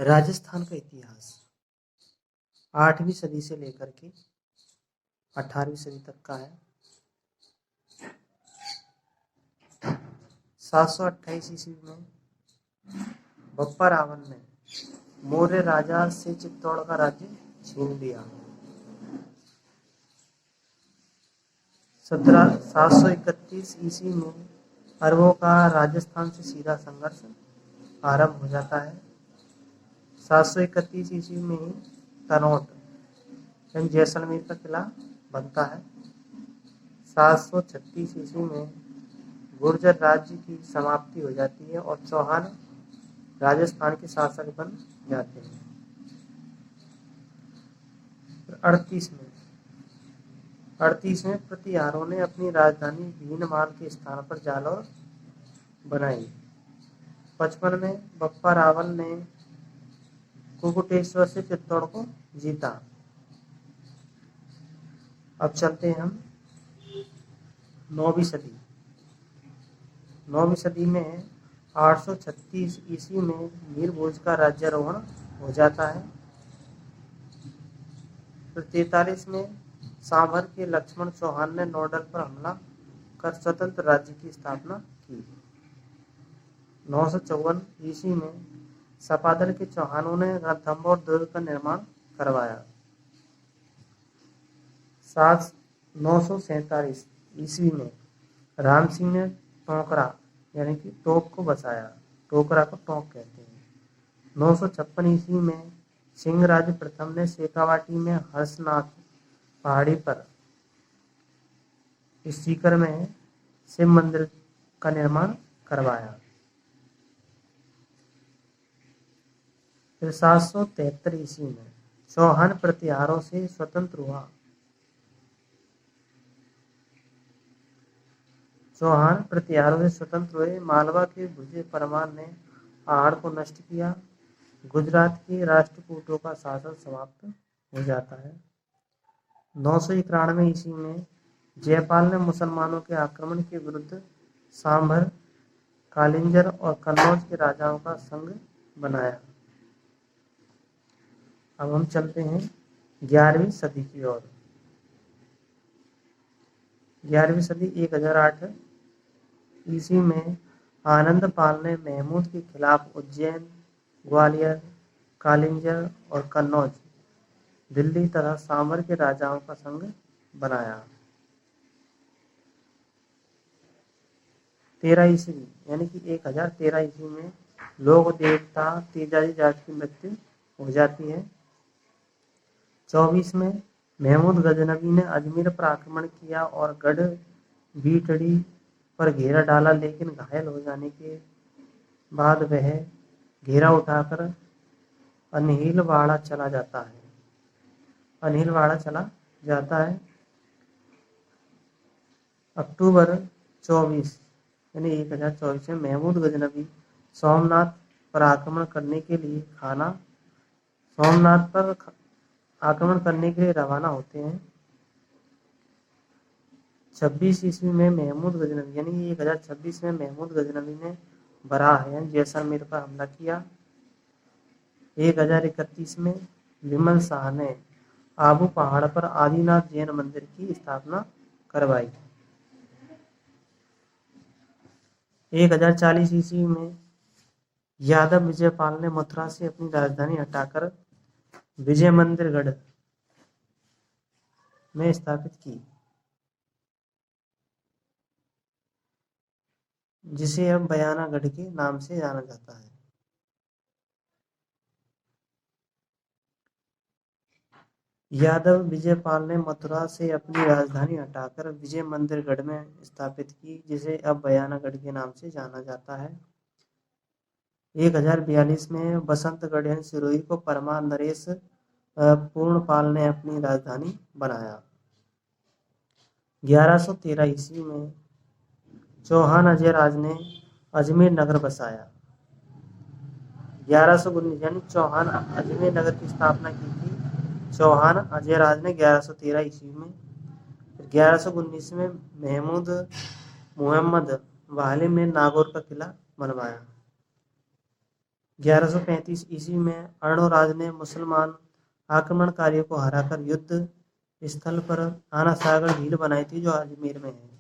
राजस्थान का इतिहास 8वीं सदी से लेकर के 18वीं सदी तक का है। 728 ईस्वी में बप्पा रावल ने मौर्य राजा से चित्तौड़ का राज्य छीन लिया। 731 ईस्वी में अरबों का राजस्थान से सीधा संघर्ष आरंभ हो जाता है। 731 ईस्वी में ही तनोट यानी जैसलमेर का किला बनता है। 736 ईस्वी में गुर्जर राज्य की समाप्ति हो जाती है और चौहान राजस्थान के शासक बन जाते हैं। 38 में प्रतिहारों ने अपनी राजधानी भीनमाल के स्थान पर जालौर बनाई। 55 में बप्पा रावल ने कुकुटेश्वर से चित्तौड़ को जीता। अब चलते हैं हम 9वीं सदी। 9वीं सदी में 836 ईस्वी में नीलभोज का राज्यारोहण हो जाता है। फिर 43 में सांभर के लक्ष्मण चौहान ने नोडल पर हमला कर स्वतंत्र राज्य की स्थापना की। 954 ईस्वी में सपादल के चौहानों ने रणथंभौर दुर्ग का निर्माण करवाया। 947 ईस्वी में राम सिंह ने टोकरा यानी कि टोक को बसाया। टोकरा को टोक कहते हैं। 956 ईस्वी में सिंहराज प्रथम ने शेखावाटी में हर्षनाथ पहाड़ी पर इस सीकर में शिव मंदिर का निर्माण करवाया। फिर 773 ईस्वी में चौहान प्रतिहारों से स्वतंत्र हुआ। चौहान प्रतिहारों से स्वतंत्र हुए। मालवा के विजय परमार ने पहाड़ को नष्ट किया। गुजरात के राष्ट्रकूटों का शासन समाप्त हो जाता है। 991 ईस्वी में जयपाल ने मुसलमानों के आक्रमण के विरुद्ध सांभर, कालिंजर और कन्नौज के राजाओं का संघ बनाया। अब हम चलते हैं 11वीं सदी की ओर। 11वीं सदी 1008 ईस्वी में आनंद पाल ने महमूद के खिलाफ उज्जैन, ग्वालियर, कालिंजर और कन्नौज, दिल्ली तथा सांभर के राजाओं का संघ बनाया। 13 ईस्वी यानी कि 1013 ईस्वी में लोक देवता तेजाजी जाट की मृत्यु हो जाती है। 24 में महमूद गजनवी ने अजमेर पर आक्रमण किया और गढ़ बीटड़ी पर घेरा डाला, लेकिन घायल हो जाने के बाद वह घेरा उठाकर अनहिलवाड़ा चला जाता है। अक्टूबर 24 यानी 1024 में महमूद गजनवी सोमनाथ पर आक्रमण करने के लिए रवाना होते हैं। 26 ईस्वी में महमूद गजनवी यानी 1026 में महमूद गजनवी ने बराह यानी जैसलमेर पर हमला किया। 1031 में विमल शाह ने आबू पहाड़ पर आदिनाथ जैन मंदिर की स्थापना करवाई। 1040 ईस्वी में यादव विजयपाल ने मथुरा से अपनी राजधानी हटाकर विजय मंदिर गढ़ में स्थापित की, जिसे अब बयानागढ़ के नाम से जाना जाता है। यादव विजयपाल ने मथुरा से अपनी राजधानी हटाकर विजय मंदिर गढ़ में स्थापित की, जिसे अब बयानागढ़ के नाम से जाना जाता है। 1042 में बसंतगढ़ यानी सिरोही को परमार नरेश पूर्णपाल ने अपनी राजधानी बनाया। 1113 ईस्वी में चौहान अजयराज ने अजमेर नगर बसाया। 1119 यानी चौहान अजमेर नगर की स्थापना की थी चौहान अजयराज ने 1113 ईस्वी में। 1119 में मोहम्मद वाले में नागौर का किला बनवाया। 1135 ईस्वी में अर्णोराज ने मुसलमान आक्रमणकारियों को हराकर युद्ध स्थल पर आना सागर झील बनाई थी, जो अजमेर में है।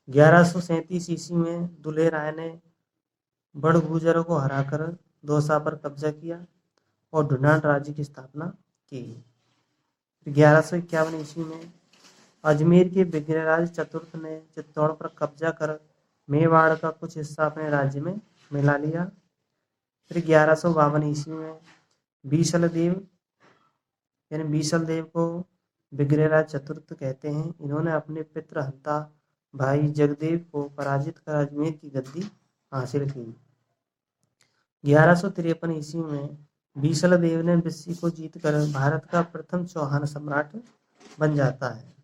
1137 ईस्वी में दुल्हे राय ने बड़गुजरों को हराकर दौसा पर कब्जा किया और ढूंढान राज्य की स्थापना की। 1151 ईस्वी में अजमेर के विग्रहराज चतुर्थ ने चित्तौड़ पर कब्जा कर मेवाड़ का कुछ हिस्सा अपने राज्य में मिला लिया। फिर 1152 ईस्वी में बीसल देव को विग्रहराज चतुर्थ कहते हैं। इन्होंने अपने पितृहंता भाई जगदेव को पराजित कर अजमेर की गद्दी हासिल की। 1153 ईस्वी में बीसल देव ने बिस्सी को जीतकर भारत का प्रथम चौहान सम्राट बन जाता है।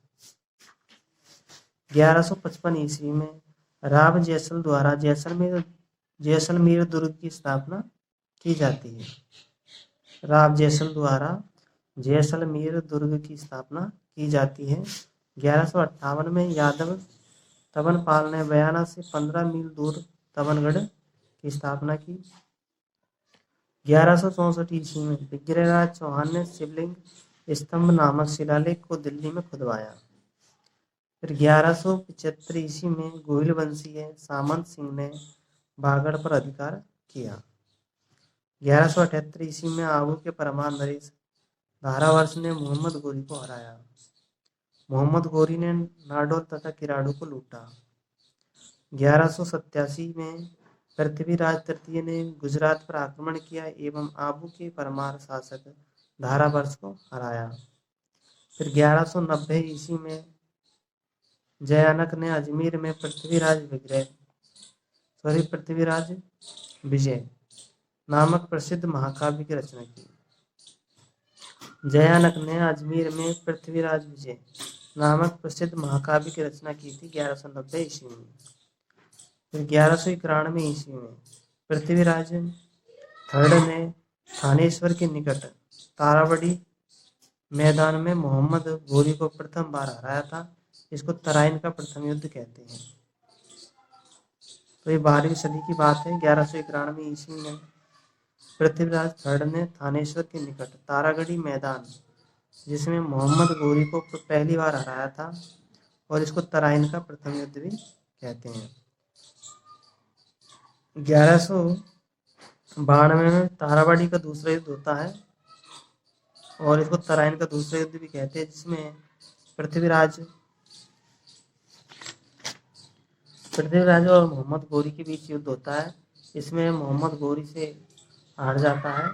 1155 ईस्वी में राव जैसल द्वारा जैसलमेर दुर्ग की स्थापना की जाती है। राव जैसल द्वारा जैसलमेर दुर्ग की स्थापना की जाती है। 1158 में यादव तबनपाल ने बयाना से 15 मील दूर तबनगढ़ की स्थापना की। 1164 ईस्वी में विग्रहराज चौहान ने शिवलिंग स्तंभ नामक शिलालेख को दिल्ली में खुदवाया। फिर 1175 ईस्वी में गोहिल वंशीय सामंत सिंह ने बागड़ पर अधिकार किया। 1178 ईस्वी में आबू के परमान नरेश धारावर्ष ने मोहम्मद गोरी को हराया। मोहम्मद गोरी ने नाडोल तथा किराड़ू को लूटा। 1187 में पृथ्वीराज तृतीय ने गुजरात पर आक्रमण किया एवं आबू के परमार शासक धारावर्ष को हराया। फिर 1190 ईस्वी में जयानक ने अजमेर में पृथ्वीराज विजय नामक प्रसिद्ध महाकाव्य की रचना की। जयानक ने अजमेर में पृथ्वीराज विजय नामक प्रसिद्ध महाकाव्य की रचना की थी 1190 ईस्वी में। फिर 1191 ईस्वी में पृथ्वीराज थर्ड ने थानेश्वर के निकट तारावड़ी मैदान में मोहम्मद घोरी को प्रथम बार हराया था। इसको तराइन का प्रथम युद्ध कहते हैं। तो ये 12वीं सदी की बात है। 1191 ईस्वी में पृथ्वीराज थर्ड ने थानेश्वर के निकट तारागढ़ी मैदान, जिसमें मोहम्मद घोरी को पहली बार हराया था, और इसको तराइन का प्रथम युद्ध भी कहते हैं। 1192 में ताराबाड़ी का दूसरा युद्ध होता है और इसको तराइन का दूसरा युद्ध भी कहते हैं, जिसमें पृथ्वीराज और मोहम्मद घोरी के बीच युद्ध होता है। इसमें मोहम्मद घोरी से हार जाता है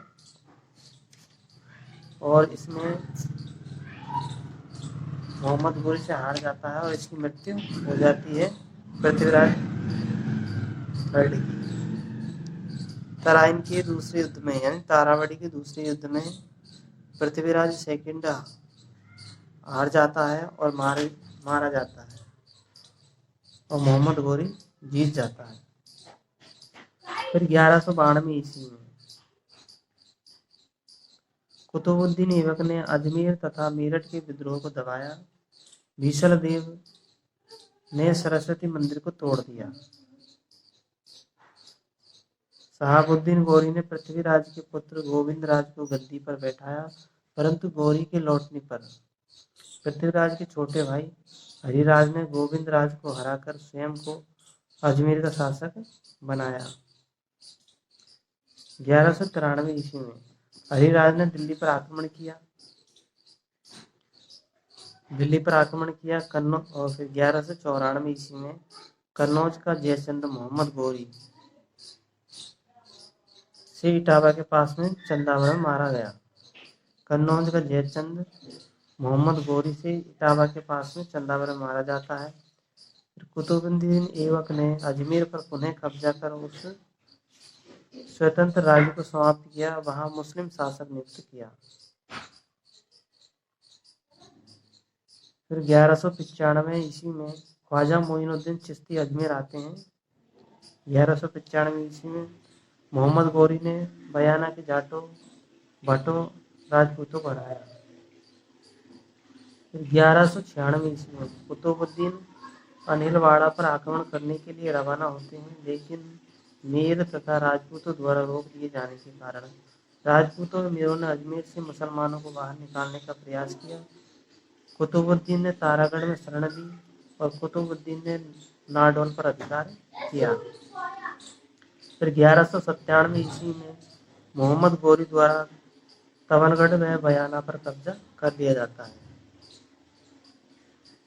और इसकी मृत्यु हो जाती है पृथ्वीराज थर्ड की। तराइन के दूसरे युद्ध में यानी तारावड़ी के दूसरे युद्ध में पृथ्वीराज सेकंड हार जाता है और मारा जाता है और मोहम्मद घोरी जीत जाता है। फिर 1192 ईस्वी में कुतुबुद्दीन ऐबक ने अजमेर तथा मेरठ के विद्रोह को दबाया। बीसल देव ने सरस्वती मंदिर को तोड़ दिया। शहाबुद्दीन गौरी ने पृथ्वीराज के पुत्र गोविंद राज को गद्दी पर बैठाया, परंतु गौरी के लौटने पर पृथ्वीराज के छोटे भाई हरिराज ने गोविंद राज को हराकर स्वयं को अजमेर का शासक बनाया। 1193 ईस्वी में हरिराज ने दिल्ली पर आक्रमण किया और फिर 1194 ईस्वी में कन्नौज का जयचंद मोहम्मद गौरी से इटावा के पास में चंदावरण मारा गया। कन्नौज का जयचंद मोहम्मद गौरी से इटावा के पास में चंदावरण मारा जाता है। फिर कुतुबुद्दीन ऐबक ने अजमेर पर पुनः कब्जा कर उस स्वतंत्र राज्य को समाप्त किया, वहां मुस्लिम शासक नियुक्त किया। फिर 1195 ईस्वी में ख्वाजा मोइनुद्दीन चिश्ती अजमेर आते हैं। 1195 ईस्वी में मोहम्मद गौरी ने बयाना के भटो राजपूतों को हराया। फिर 1196 ईस्वी में कुतुबुद्दीन अनिलवाड़ा पर आक्रमण करने के लिए रवाना होते हैं, लेकिन मीर तथा राजपूतों द्वारा रोक दिए जाने के कारण राजपूतों और मीरों ने अजमेर से मुसलमानों को बाहर निकालने का प्रयास किया। कुतुबुद्दीन ने तारागढ़ में शरण ली और कुतुबुद्दीन ने नारडोल पर अधिकार किया। फिर 1197 ईस्वी में मोहम्मद गोरी द्वारा तवनगढ़ में बयाना पर कब्जा कर लिया जाता है।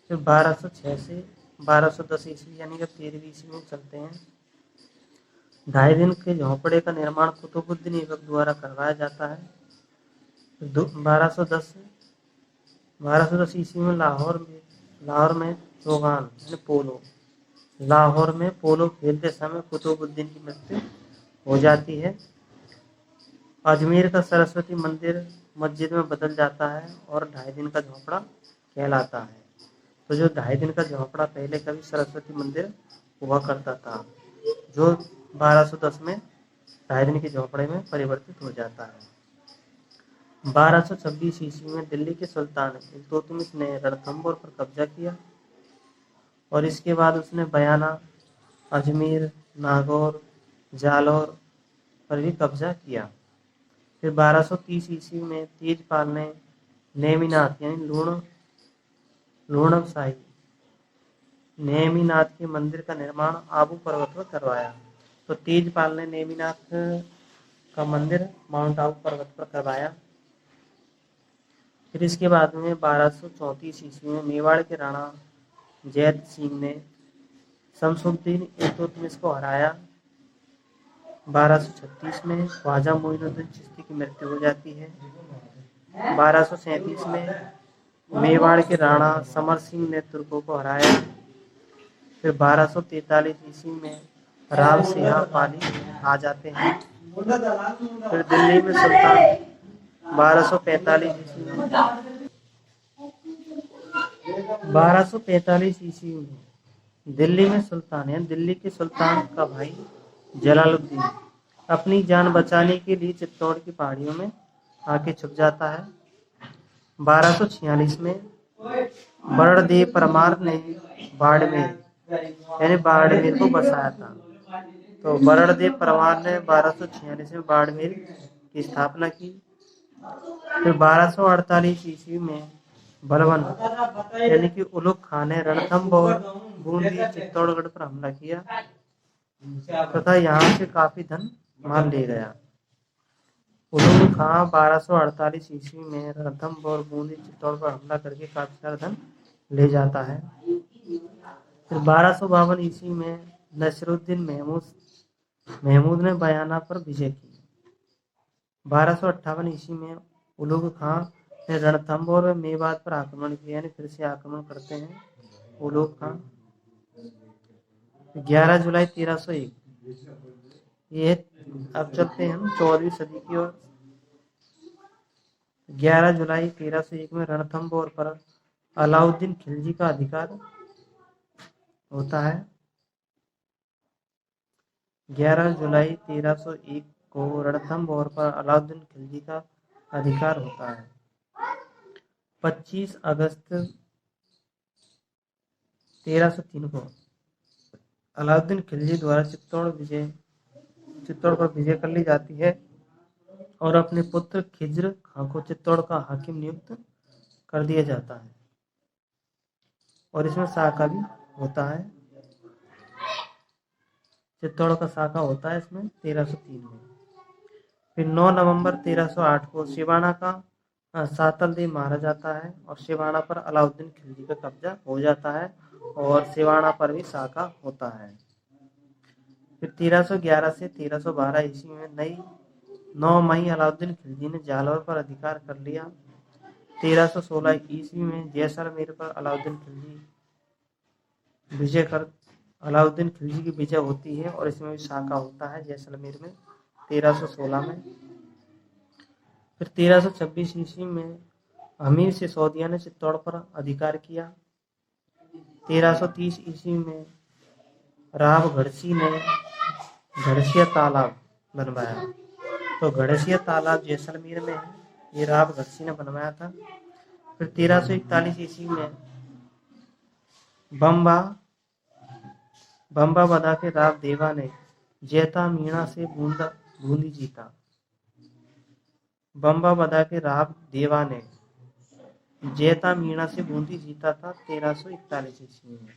फिर 1206 से 1210 ईस्वी यानी कि 13वीं ईस्वी में चलते हैं। 2.5 दिन के झोंपड़े का निर्माण कुतुबुद्दीन ऐबक द्वारा करवाया जाता है। 1210 ईस्वी में लाहौर में चौगान लाहौर में पोलो खेलते समय कुतुबुद्दीन की मृत्यु हो जाती है। अजमेर का सरस्वती मंदिर मस्जिद में बदल जाता है और 2.5 दिन का झोंपड़ा कहलाता है। तो जो 2.5 दिन का झोंपड़ा पहले कभी सरस्वती मंदिर हुआ करता था, जो 1210 में 2.5 दिन के झोंपड़े में परिवर्तित हो जाता है। 1226 ईस्वी में दिल्ली के सुल्तान इल्तुतमिश ने रणथंभौर पर कब्जा किया और इसके बाद उसने बयाना, अजमेर, नागौर, जालौर पर भी कब्जा किया। फिर 1230 ईस्वी में तेजपाल ने नेमिनाथ यानी लूणवशाही नेमिनाथ के मंदिर का निर्माण आबू पर्वत पर करवाया। तो तेजपाल ने नेमिनाथ का मंदिर माउंट आबू पर्वत पर करवाया। फिर इसके बाद में 1234 ईस्वी में मेवाड़ के राणा जैद सिंह ने शमसुद्दीन इल्तुतमिश को हराया। 1236 में ख्वाजा मोइनुद्दीन चिश्ती की मृत्यु हो जाती है। 1237 में मेवाड़ के राणा समर सिंह ने तुर्कों को हराया। फिर 1243 ईस्वी में राव सिंह पाली आ जाते हैं। फिर दिल्ली में सुल्तान 1245 ईस्वी में दिल्ली में सुल्तान यानी दिल्ली के सुल्तान का भाई जलालुद्दीन अपनी जान बचाने के लिए चित्तौड़ की पहाड़ियों में आके छुप जाता है। 1246 में बड़देव परमार ने बाड़मेर को बसाया था। तो बड़देव परमार ने 1246 में बाड़मेर की स्थापना की। फिर 1248 ईस्वी में बलवन यानी कि उलुग खान ने रणथंभौर, बूंदी, चित्तौड़गढ़ पर हमला किया तथा यहाँ से काफी धन माल ले गया। उलुग खान 1248 ईस्वी में रणथंभौर, बूंदी, चित्तौड़ पर हमला करके काफी सारा धन ले जाता है। फिर 1252 ईस्वी में नसरुद्दीन महमूद ने बयाना पर विजय की। 1258 ईस्वी में उलुग खान ने रणथंभौर और मेवात पर आक्रमण किया यानी फिर से आक्रमण करते हैं उलुग खान। 11 जुलाई 1301 ये अब चलते हैं हम 14वीं सदी की ओर। 11 जुलाई 1301 में रणथंभौर पर अलाउद्दीन खिलजी का अधिकार होता है। 11 जुलाई 1301 को रणथंभौर पर अलाउद्दीन खिलजी का अधिकार होता है। 25 अगस्त 1303 को अलाउद्दीन खिलजी द्वारा चित्तौड़ पर विजय कर ली जाती है और अपने पुत्र खिज्र खां को चित्तौड़ का हाकिम नियुक्त कर दिया जाता है और इसमें साका भी होता है। चित्तौड़ का साका होता है इसमें 1303 में। फिर 9 नवंबर 1308 को सिवाना का सातलदेव मारा जाता है और सिवाना पर अलाउद्दीन खिलजी का कब्जा हो जाता है और सिवाना पर भी साका होता है। फिर 1311 से 1312 ईस्वी में 9 मई अलाउद्दीन खिलजी ने जालौर पर अधिकार कर लिया। 1316 ईस्वी में जैसलमेर पर अलाउद्दीन खिलजी की विजय होती है और इसमें भी साका होता है जैसलमेर में 1316 में। फिर 1326 ईस्वी में अमीर सिसोदिया ने चित्तौड़ पर अधिकार किया। 1330 ईस्वी में राव घड़सी ने घड़सिया तालाब बनवाया। तो घड़सिया तालाब जैसलमेर में है, ये राव घड़सी ने बनवाया था। फिर 1341 ईस्वी में बम्बा बदा के राव देवा ने जैता मीणा से बूंदी जीता। बम्बा बदा के राव देवा ने जैता मीणा से बूंदी जीता था 1341 ईस्वी में।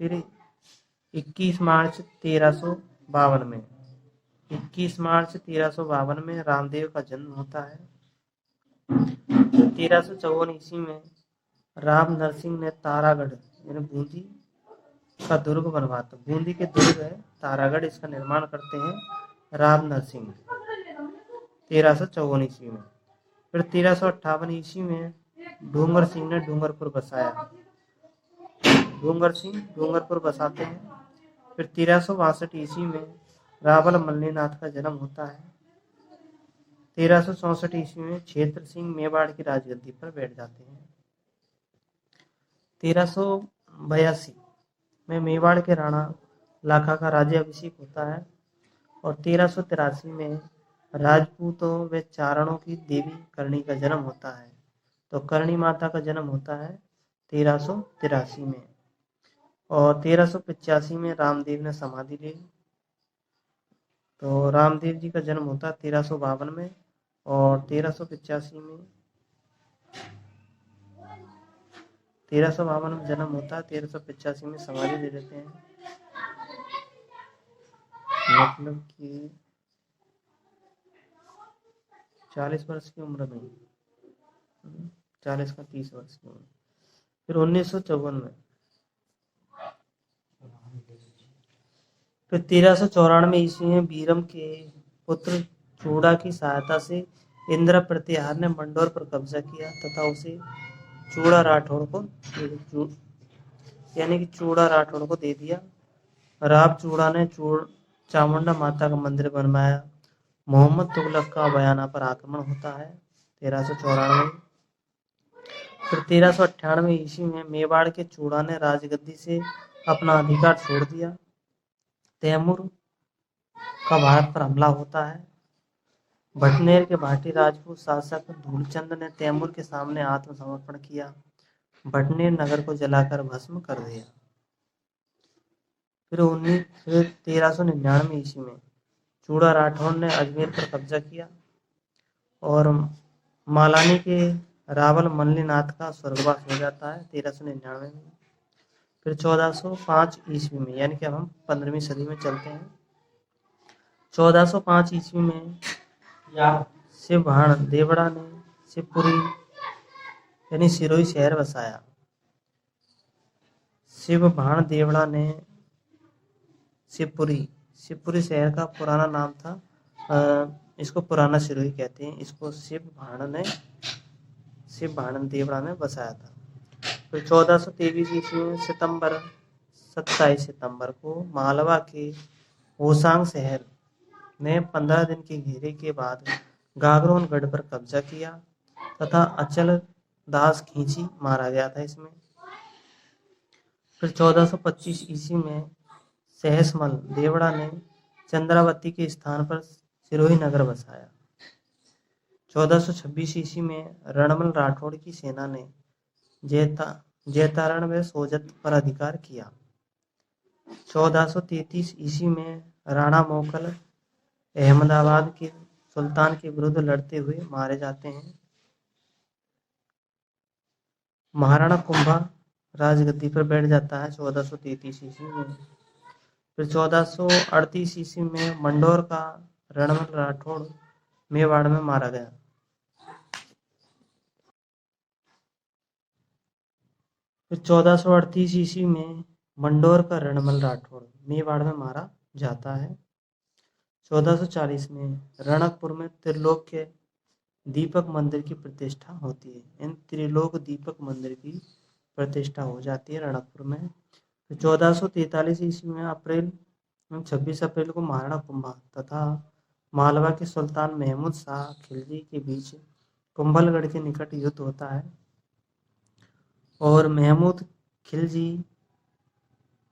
फिर 21 मार्च 1352 में 1352 में रामदेव का जन्म होता है। 1354 ईस्वी में राम नरसिंह ने तारागढ़ यानी बूंदी का दुर्ग बनवाता, बूंदी के दुर्ग है तारागढ़, इसका निर्माण करते हैं राम नरसिंह 1354 ईस्वी में। फिर 1358 ईस्वी में डूंगर सिंह ने डूंगरपुर बसाया, डूंगर सिंह डूंगरपुर बसाते हैं। फिर 1362 ईस्वी में रावल मल्लीनाथ का जन्म होता है। 1364 ईस्वी में क्षेत्र सिंह मेवाड़ की राजगद्दी पर बैठ जाते हैं। 1382 में मेवाड़ के राणा लाखा का राज्याभिषेक होता है। और 1383 में राजपूतों व चारणों की देवी करणी का जन्म होता है। तो करणी माता का जन्म होता है 1383 में। और 1385 में रामदेव ने समाधि ली। तो रामदेव जी का जन्म होता है 1352 में। और 1385 में 1352 में जन्म होता है, 1385 में समाधि दे देते हैं। मतलब कि 40 वर्ष की उम्र में, 40 का 30 वर्ष की उम्र। फिर 1954 में फिर 1394 ईस्वी में बीरम के पुत्र चूड़ा की सहायता से इंद्र प्रतिहार ने मंडोर पर कब्जा किया तथा उसे चूड़ा राठौड़ को यानी कि चूड़ा राठौड़ को दे दिया। राव चूड़ा ने चामुंडा माता का मंदिर बनवाया। मोहम्मद तुगलक का बयाना पर आक्रमण होता है 1394। फिर 1398 ईस्वी में मेवाड़ के चूड़ा ने राजगद्दी से अपना अधिकार छोड़ दिया। तैमूर का भारत पर हमला होता है। भटनेर के भाटी राजपूत शासक धूलचंद ने तैमूर के सामने आत्मसमर्पण किया। भटनेर नगर को जलाकर भस्म कर दिया। फिर 1399 ईस्वी में चूड़ा राठौड़ ने अजमेर पर कब्जा किया और मालानी के रावल मल्लीनाथ का स्वर्गवास हो जाता है 1399 में। फिर 1405 ईस्वी में, यानी कि अब हम 15वीं सदी में चलते हैं। 1405 ईस्वी में शिवभाण देवड़ा ने शिवपुरी यानी सिरोही शहर बसाया। शिवभाण देवड़ा ने शिवपुरी शहर का पुराना नाम था, इसको पुराना सिरोही कहते हैं। इसको शिवभाण देवड़ा ने बसाया था। तो 1423 ईस्वी में 27 सितंबर को मालवा के होसांग शहर ने 15 दिन के घेरे के बाद गागरोन गढ़ पर कब्जा किया तथा अचल दास खींची मारा गया था इसमें। फिर 1425 ईस्वी में सहसमल देवड़ा ने चंद्रावती के स्थान पर सिरोही नगर बसाया। 1426 ईस्वी में रणमल राठौड़ की सेना ने जैतारण व सोजत पर अधिकार किया। 1433 ईस्वी में राणा मोकल अहमदाबाद के सुल्तान के विरुद्ध लड़ते हुए मारे जाते हैं। महाराणा कुंभा राजगद्दी पर बैठ जाता है 1433 ईस्वी में। फिर 1438 ईस्वी में मंडोर का रणमल राठौड़ मेवाड़ में मारा गया। फिर 1438 ईस्वी में मंडोर का रणमल राठौड़ मेवाड़ में मारा जाता है। 1440 में रणकपुर में त्रिलोक के दीपक मंदिर की प्रतिष्ठा होती है। इन त्रिलोक दीपक मंदिर की प्रतिष्ठा हो जाती है रणकपुर में। तो 1443 ईस्वी में 26 अप्रैल को महाराणा कुंभा तथा मालवा के सुल्तान महमूद शाह खिलजी के बीच कुंभलगढ़ के निकट युद्ध होता है और महमूद खिलजी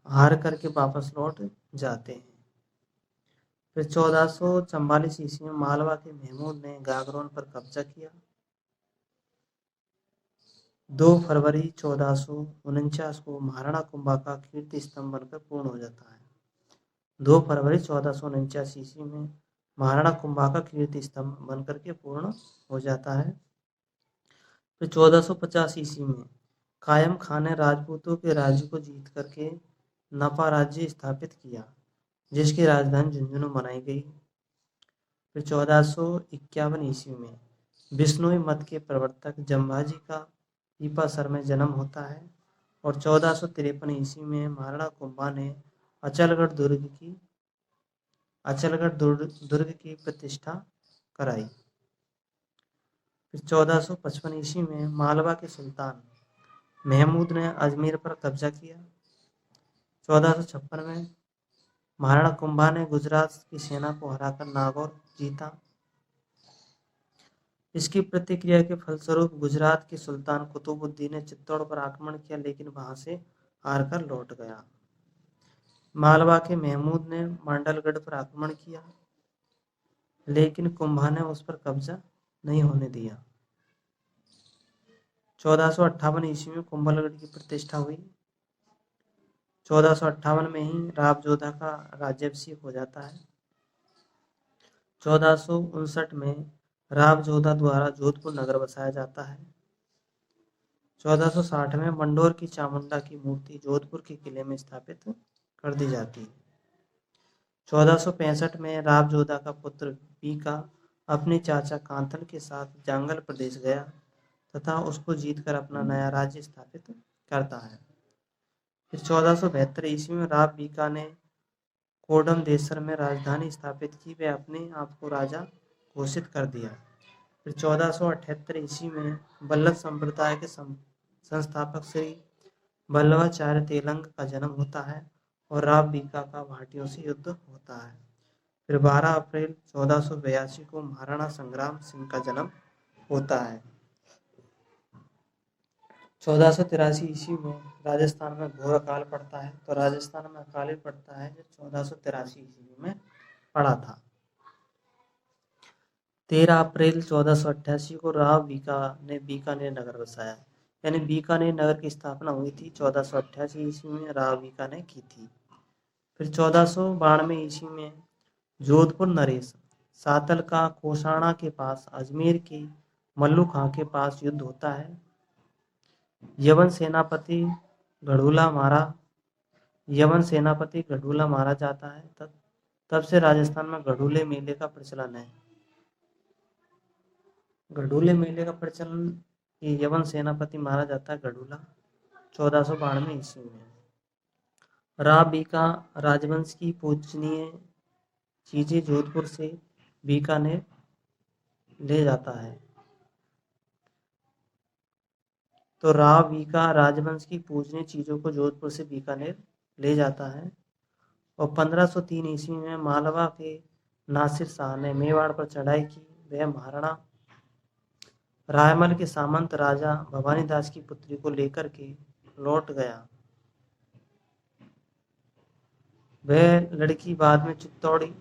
हार करके वापस लौट जाते हैं। फिर 1444 ईस्वी में मालवा के महमूद ने गागरोन पर कब्जा किया। 2 फरवरी 1449 को महाराणा कुंभा का कीर्ति स्तंभ बनकर पूर्ण हो जाता है। 2 फरवरी 1449 ईस्वी में महाराणा कुंभा का कीर्ति स्तंभ बनकर के पूर्ण हो जाता है। फिर 1450 ईस्वी में कायम खान ने राजपूतों के राज्य को जीत करके नपा राज्य स्थापित किया, जिसकी राजधानी झुंझुनू बनाई गई। फिर 1451 ईस्वी में बिश्नोई मत के प्रवर्तक जम्भाजी का पीपासर में जन्म होता है और 1453 ईस्वी में महाराणा कुंभा ने अचलगढ़ दुर्ग की प्रतिष्ठा कराई। फिर 1455 ईस्वी में मालवा के सुल्तान महमूद ने अजमेर पर कब्जा किया। 1456 में महाराणा कुंभा ने गुजरात की सेना को हराकर नागौर जीता। इसकी प्रतिक्रिया के फलस्वरूप गुजरात के सुल्तान कुतुबुद्दीन ने चित्तौड़ पर आक्रमण किया, लेकिन वहां से हारकर लौट गया। मालवा के महमूद ने मांडलगढ़ पर आक्रमण किया, लेकिन कुंभा ने उस पर कब्जा नहीं होने दिया। 1458 ईस्वी में कुंभलगढ़ की प्रतिष्ठा हुई। 1458 में ही राव जोधा का राज्याभिषेक हो जाता है। 1459 में राव जोधा द्वारा जोधपुर नगर बसाया जाता है। 1460 में मंडोर की चामुंडा की मूर्ति जोधपुर के किले में स्थापित कर दी जाती है। 1465 में राव जोधा का पुत्र बीका अपने चाचा कांथल के साथ जांगल प्रदेश गया तथा उसको जीतकर अपना नया राज्य स्थापित करता है। फिर 1472 ईस्वी में राव बीका ने कोडम देसर में राजधानी स्थापित की, वे अपने आप को राजा घोषित कर दिया। फिर 1478 ईस्वी में बल्लभ संप्रदाय के संस्थापक श्री बल्लभाचार्य तेलंग का जन्म होता है और राव बीका का भाटियों से युद्ध होता है। फिर 12 अप्रैल 1482 को महाराणा संग्राम सिंह का जन्म होता है। 1483 ईस्वी में राजस्थान में घोर अकाल पड़ता है, तो राजस्थान में अकाल पड़ता है जो 1483 ईस्वी में पड़ा था। 13 अप्रैल 1488 को राव बीका ने बीकानेर नगर बसाया, यानी बीकानेर नगर की स्थापना हुई थी 1488 ईस्वी में राव बीका ने की थी। फिर 1492 ईस्वी में जोधपुर नरेश सातल का कोसाणा के पास अजमेर के मल्लू खां के पास युद्ध होता है। यवन सेनापति गढ़ूला मारा जाता है। तब से राजस्थान में गढ़ूले मेले का प्रचलन है। गढ़ूले मेले का प्रचलन, ये यवन सेनापति मारा जाता है गढ़ूला 1492 ईस्वी में। राव बीका राजवंश की पूजनीय चीजें जोधपुर से बीकानेर ले जाता है। तो राव बीका राजवंश की पूजनीय चीजों को जोधपुर से बीकानेर ले जाता है। और 1503 ईस्वी में मालवा के नासिर शाह ने मेवाड़ पर चढ़ाई की। वह महाराणा रायमल के सामंत राजा भवानी दास की पुत्री को लेकर के लौट गया। वह लड़की बाद में चित्तौड़ी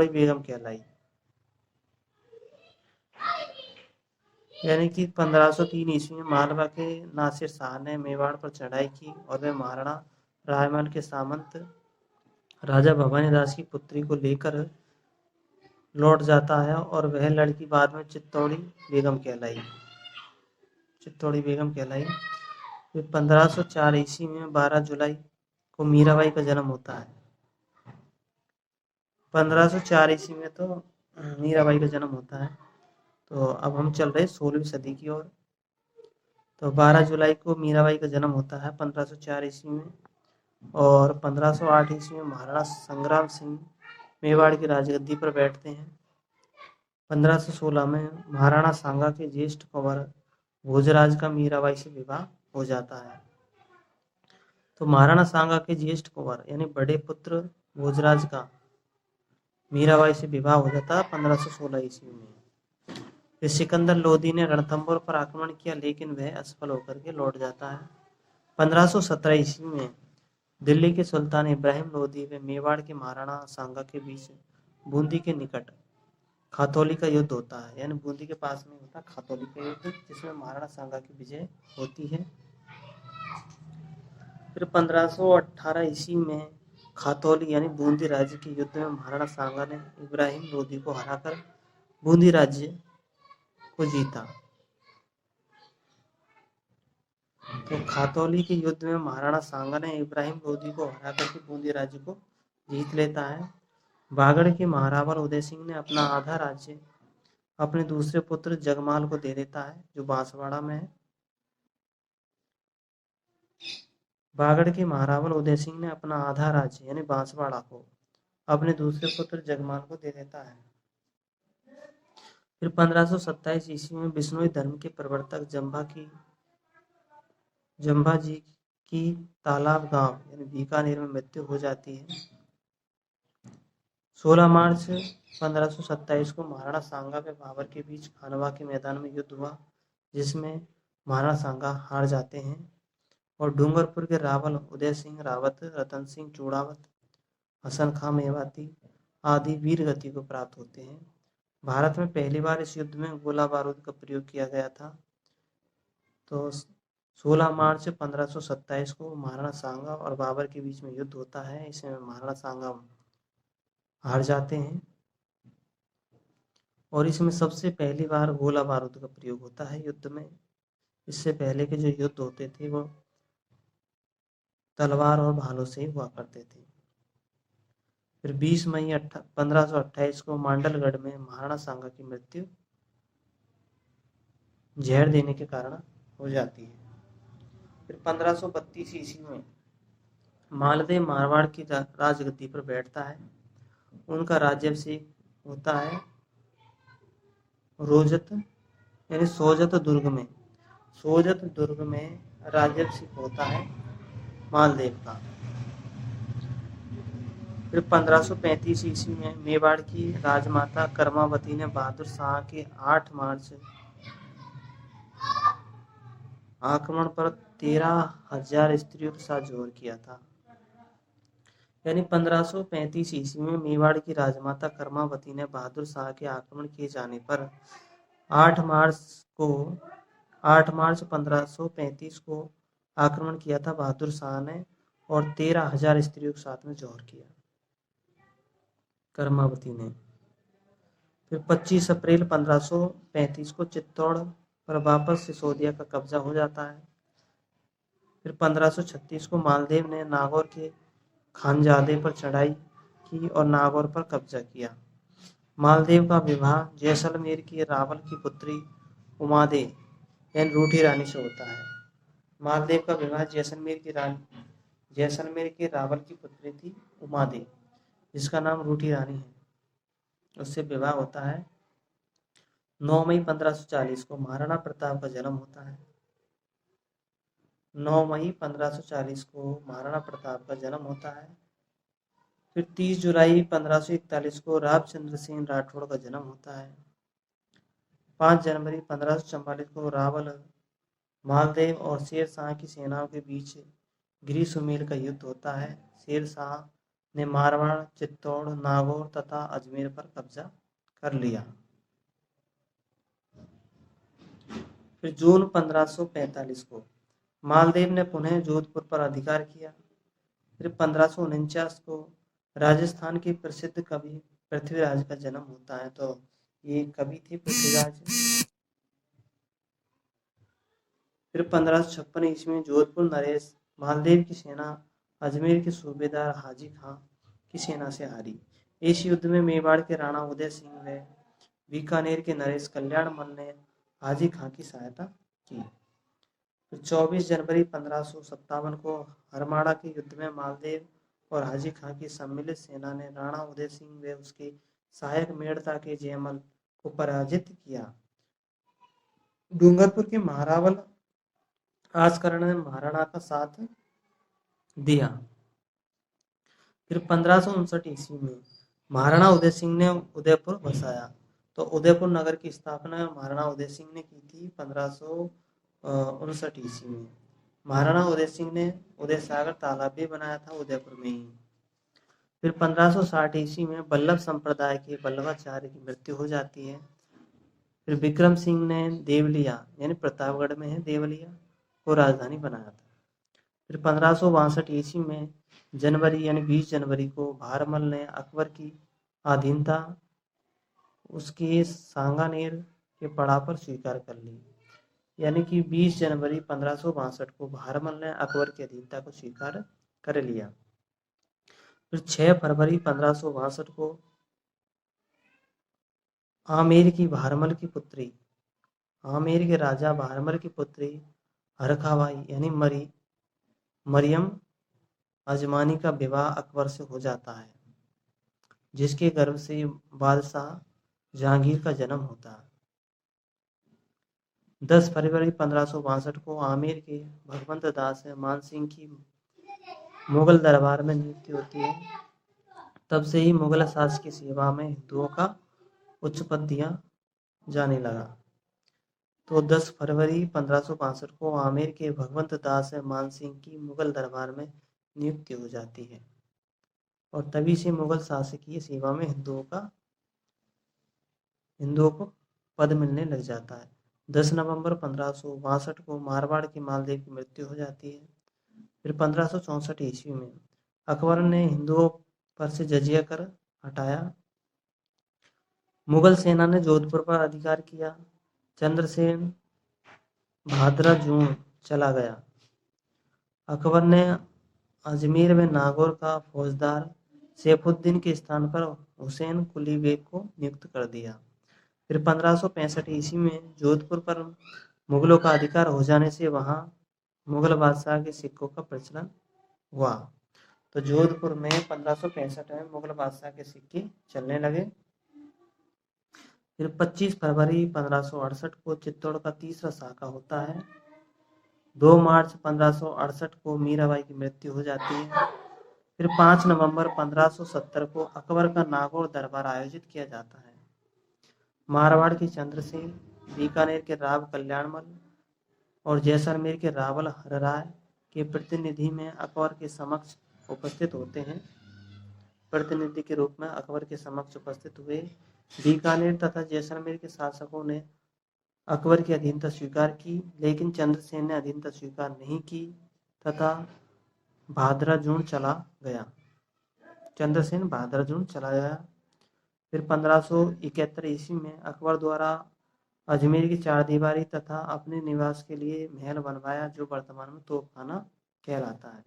बेगम कहलाई। यानी कि 1503 ईस्वी में मालवा के नासिर शाह ने मेवाड़ पर चढ़ाई की और वह महाराणा रायमल के सामंत राजा भवानी दास की पुत्री को लेकर लौट जाता है और वह लड़की बाद में चित्तौड़ी बेगम कहलाई। फिर 1504 ईस्वी में 12 जुलाई को मीराबाई का जन्म होता है। 1504 ईस्वी में तो मीराबाई का जन्म होता है। तो अब हम चल रहे 16वीं सदी की ओर। तो 12 जुलाई को मीराबाई का जन्म होता है 1504 ईस्वी में। और 1508 ईस्वी में महाराणा संग्राम सिंह मेवाड़ की राजगद्दी पर बैठते हैं। 1516 में महाराणा सांगा के ज्येष्ठ कुंवर भोजराज का मीराबाई से विवाह हो जाता है। तो महाराणा सांगा के ज्येष्ठ कुंवर यानी बड़े पुत्र भोजराज का मीराबाई से विवाह हो जाता है 1516 ईस्वी में। फिर सिकंदर लोदी ने रणथंभौर पर आक्रमण किया, लेकिन वह असफल होकर के लौट जाता है। 1517 ईस्वी में दिल्ली के सुल्तान इब्राहिम लोदी व मेवाड़ के महाराणा सांगा के बीच बूंदी के निकट खातौली का युद्ध होता है, यानी बूंदी के पास में होता खातौली का युद्ध, जिसमें महाराणा सांगा की विजय होती है। फिर 1518 ईस्वी में खातौली यानी बूंदी राज्य के युद्ध में महाराणा सांगा ने इब्राहिम लोदी को हराकर बूंदी राज्य को जीता। तो खातौली के युद्ध में महाराणा सांगा ने इब्राहिम लोदी को हराकर के बूंदी राज्य को जीत लेता है। बागड़ के महारावल उदय सिंह ने अपना आधा राज्य अपने दूसरे पुत्र जगमाल को दे देता है, जो बांसवाड़ा में है। बागड़ के महारावल उदय सिंह ने अपना आधा राज्य यानी बांसवाड़ा को अपने दूसरे पुत्र जगमाल को दे देता है। फिर 1527 ईस्वी में बिश्नोई धर्म के प्रवर्तक जंभा जी की तालाब गांव यानी बीकानेर में मृत्यु हो जाती है। 16 मार्च 1527 को महाराणा सांगा व बाबर के बीच खानवा के मैदान में युद्ध हुआ, जिसमें महाराणा सांगा हार जाते हैं और डूंगरपुर के रावल उदय सिंह रावत, रतन सिंह चूड़ावत, हसन खां मेवाती आदि वीर गति को प्राप्त होते हैं। भारत में पहली बार इस युद्ध में गोला बारूद का प्रयोग किया गया था। तो 16 मार्च 1527 को महाराणा सांगा और बाबर के बीच में युद्ध होता है। इसमें महाराणा सांगा हार जाते हैं और इसमें सबसे पहली बार गोला बारूद का प्रयोग होता है युद्ध में। इससे पहले के जो युद्ध होते थे वो तलवार और भालों से ही हुआ करते थे। फिर 20 मई 1528 को मांडलगढ़ में महाराणा सांगा की मृत्यु जहर देने के कारण हो जाती है। फिर 1532 ईस्वी में मालदेव मारवाड़ की राजगद्दी पर बैठता है। उनका राज्याभिषेक होता है रोजत यानी सोजत दुर्ग में राज्याभिषेक होता है मालदेव का। फिर 1535 ईस्वी में मेवाड़ की राजमाता कर्मावती ने बहादुर शाह के 8 मार्च आक्रमण पर 13,000 स्त्रियों के साथ जोर किया था। यानी 1535 ईस्वी में मेवाड़ की राजमाता कर्मावती ने बहादुर शाह के आक्रमण किए जाने पर 8 मार्च 1535 को आक्रमण किया था बहादुर शाह ने और 13,000 स्त्रियों के साथ में जोर किया कर्मावती ने। फिर 25 अप्रैल 1535 को चित्तौड़ पर वापस सिसोदिया का कब्जा हो जाता है। फिर 1536 को मालदेव ने नागौर के खानजादे पर चढ़ाई की और नागौर पर कब्जा किया। मालदेव का विवाह जैसलमेर की रावल की पुत्री उमादे यानी रूठी रानी से होता है। मालदेव का विवाह जैसलमेर की रावल की पुत्री थी उमादे, जिसका नाम रूठी रानी है, उससे विवाह होता है। 9 मई 1540 को महाराणा प्रताप का जन्म होता है। 9 मई 1540 को महाराणा प्रताप का जन्म होता है। फिर 30 जुलाई 1541 को रामचंद्र सिंह राठौड़ का जन्म होता है। 5 जनवरी 1544 को रावल, मालदेव और शेर शाह की सेनाओं के बीच गिरी सुमेल का युद्ध होता है। शेर शाह ने मारवाड़, चित्तौड़, नागौर तथा अजमेर पर कब्जा कर लिया। फिर जून 1545 को मालदेव ने पुनः जोधपुर पर अधिकार किया। फिर 1549 को राजस्थान के प्रसिद्ध कवि पृथ्वीराज का जन्म होता है। तो ये कवि थे पृथ्वीराज। फिर 1556 ईस्वी में जोधपुर नरेश मालदेव की सेना अजमेर के सूबेदार हाजी खां की सेना से हारी। इस युद्ध में मेवाड़ के राणा उदय सिंह व बीकानेर के नरेश कल्याणमल ने हाजी खां की सहायता की। तो 24 जनवरी 1557 को हरमाड़ा के युद्ध में मालदेव और हाजी खां की सम्मिलित सेना ने राणा उदय सिंह व उसके सहायक मेड़ता के जयमल को पराजित किया। डूंगरपुर के महारावल आस्करण ने महाराणा का साथ दिया। फिर 1559 ईस्वी में महाराणा उदय सिंह ने उदयपुर बसाया। तो उदयपुर नगर की स्थापना महाराणा उदय सिंह ने की थी 1559 ईस्वी में। महाराणा उदय सिंह ने उदय सागर तालाब भी बनाया था उदयपुर में ही। फिर 1560 ईस्वी में बल्लभ संप्रदाय के बल्लभाचार्य की मृत्यु हो जाती है। फिर विक्रम सिंह ने देवलिया यानी प्रतापगढ़ में है देवलिया को राजधानी बनाया था। फिर 1562 ईस्वी में जनवरी यानी 20 जनवरी को भारमल ने अकबर की अधीनता उसके सांगानेर के पड़ाव पर स्वीकार कर ली। यानी कि 20 जनवरी 1562 को भारमल ने अकबर की अधीनता को स्वीकार कर लिया। फिर 6 फरवरी 1562 को आमेर की भारमल की पुत्री आमेर के राजा भारमल की पुत्री हरखाबाई यानी मरियम अजमानी का विवाह अकबर से हो जाता है, जिसके गर्भ से बादशाह जहांगीर का जन्म होता है। 10 फरवरी 1562 को आमेर के भगवंत दास मानसिंह की मुगल दरबार में नियुक्ति होती है। तब से ही मुगल शासक की सेवा में हिंदुओं का उच्च पद दिया जाने लगा। तो 10 फरवरी 1562 को आमेर के भगवंत दास मानसिंह की मुगल दरबार में नियुक्ति हो जाती है और तभी से मुगल शासकीय सेवा में हिंदुओं को पद मिलने लग जाता है। 10 नवंबर 1562 को मारवाड़ के मालदेव की मृत्यु हो जाती है। फिर 1564 ईस्वी में अकबर ने हिंदुओं पर से जजिया कर हटाया। मुगल सेना ने जोधपुर पर अधिकार किया। चंद्रसेन भादरा जून चला गया। अकबर ने अजमेर में नागौर का फौजदार सैफुद्दीन के स्थान पर हुसैन कुली बेग को नियुक्त कर दिया। फिर 1565 ईस्वी में जोधपुर पर मुगलों का अधिकार हो जाने से वहां मुगल बादशाह के सिक्कों का प्रचलन हुआ। तो जोधपुर में 1565 में मुगल बादशाह के सिक्के चलने लगे। फिर 25 फरवरी 1568 को चित्तौड़ का तीसरा साका होता है। 2 मार्च 1568 को मीराबाई की मृत्यु हो जाती है। फिर 5 नवंबर 1570 को अकबर का नागौर दरबार आयोजित किया जाता है। मारवाड़ के चंद्रसेन, बीकानेर के राव कल्याणमल और जैसलमेर के रावल हरराय के प्रतिनिधि में अकबर के समक्ष उपस्थित होते हैं। प्रतिनिधि के रूप में अकबर के समक्ष उपस्थित हुए। बीकानेर तथा जैसलमेर के शासकों ने अकबर की अधीनता स्वीकार की, लेकिन चंद्रसेन ने अधीनता स्वीकार नहीं की तथा भादरा जून चला गया। चंद्रसेन भादरा जून चला गया। फिर 1571 ईस्वी में अकबर द्वारा अजमेर की चारदीवारी तथा अपने निवास के लिए महल बनवाया, जो वर्तमान में तोपखाना कहलाता है।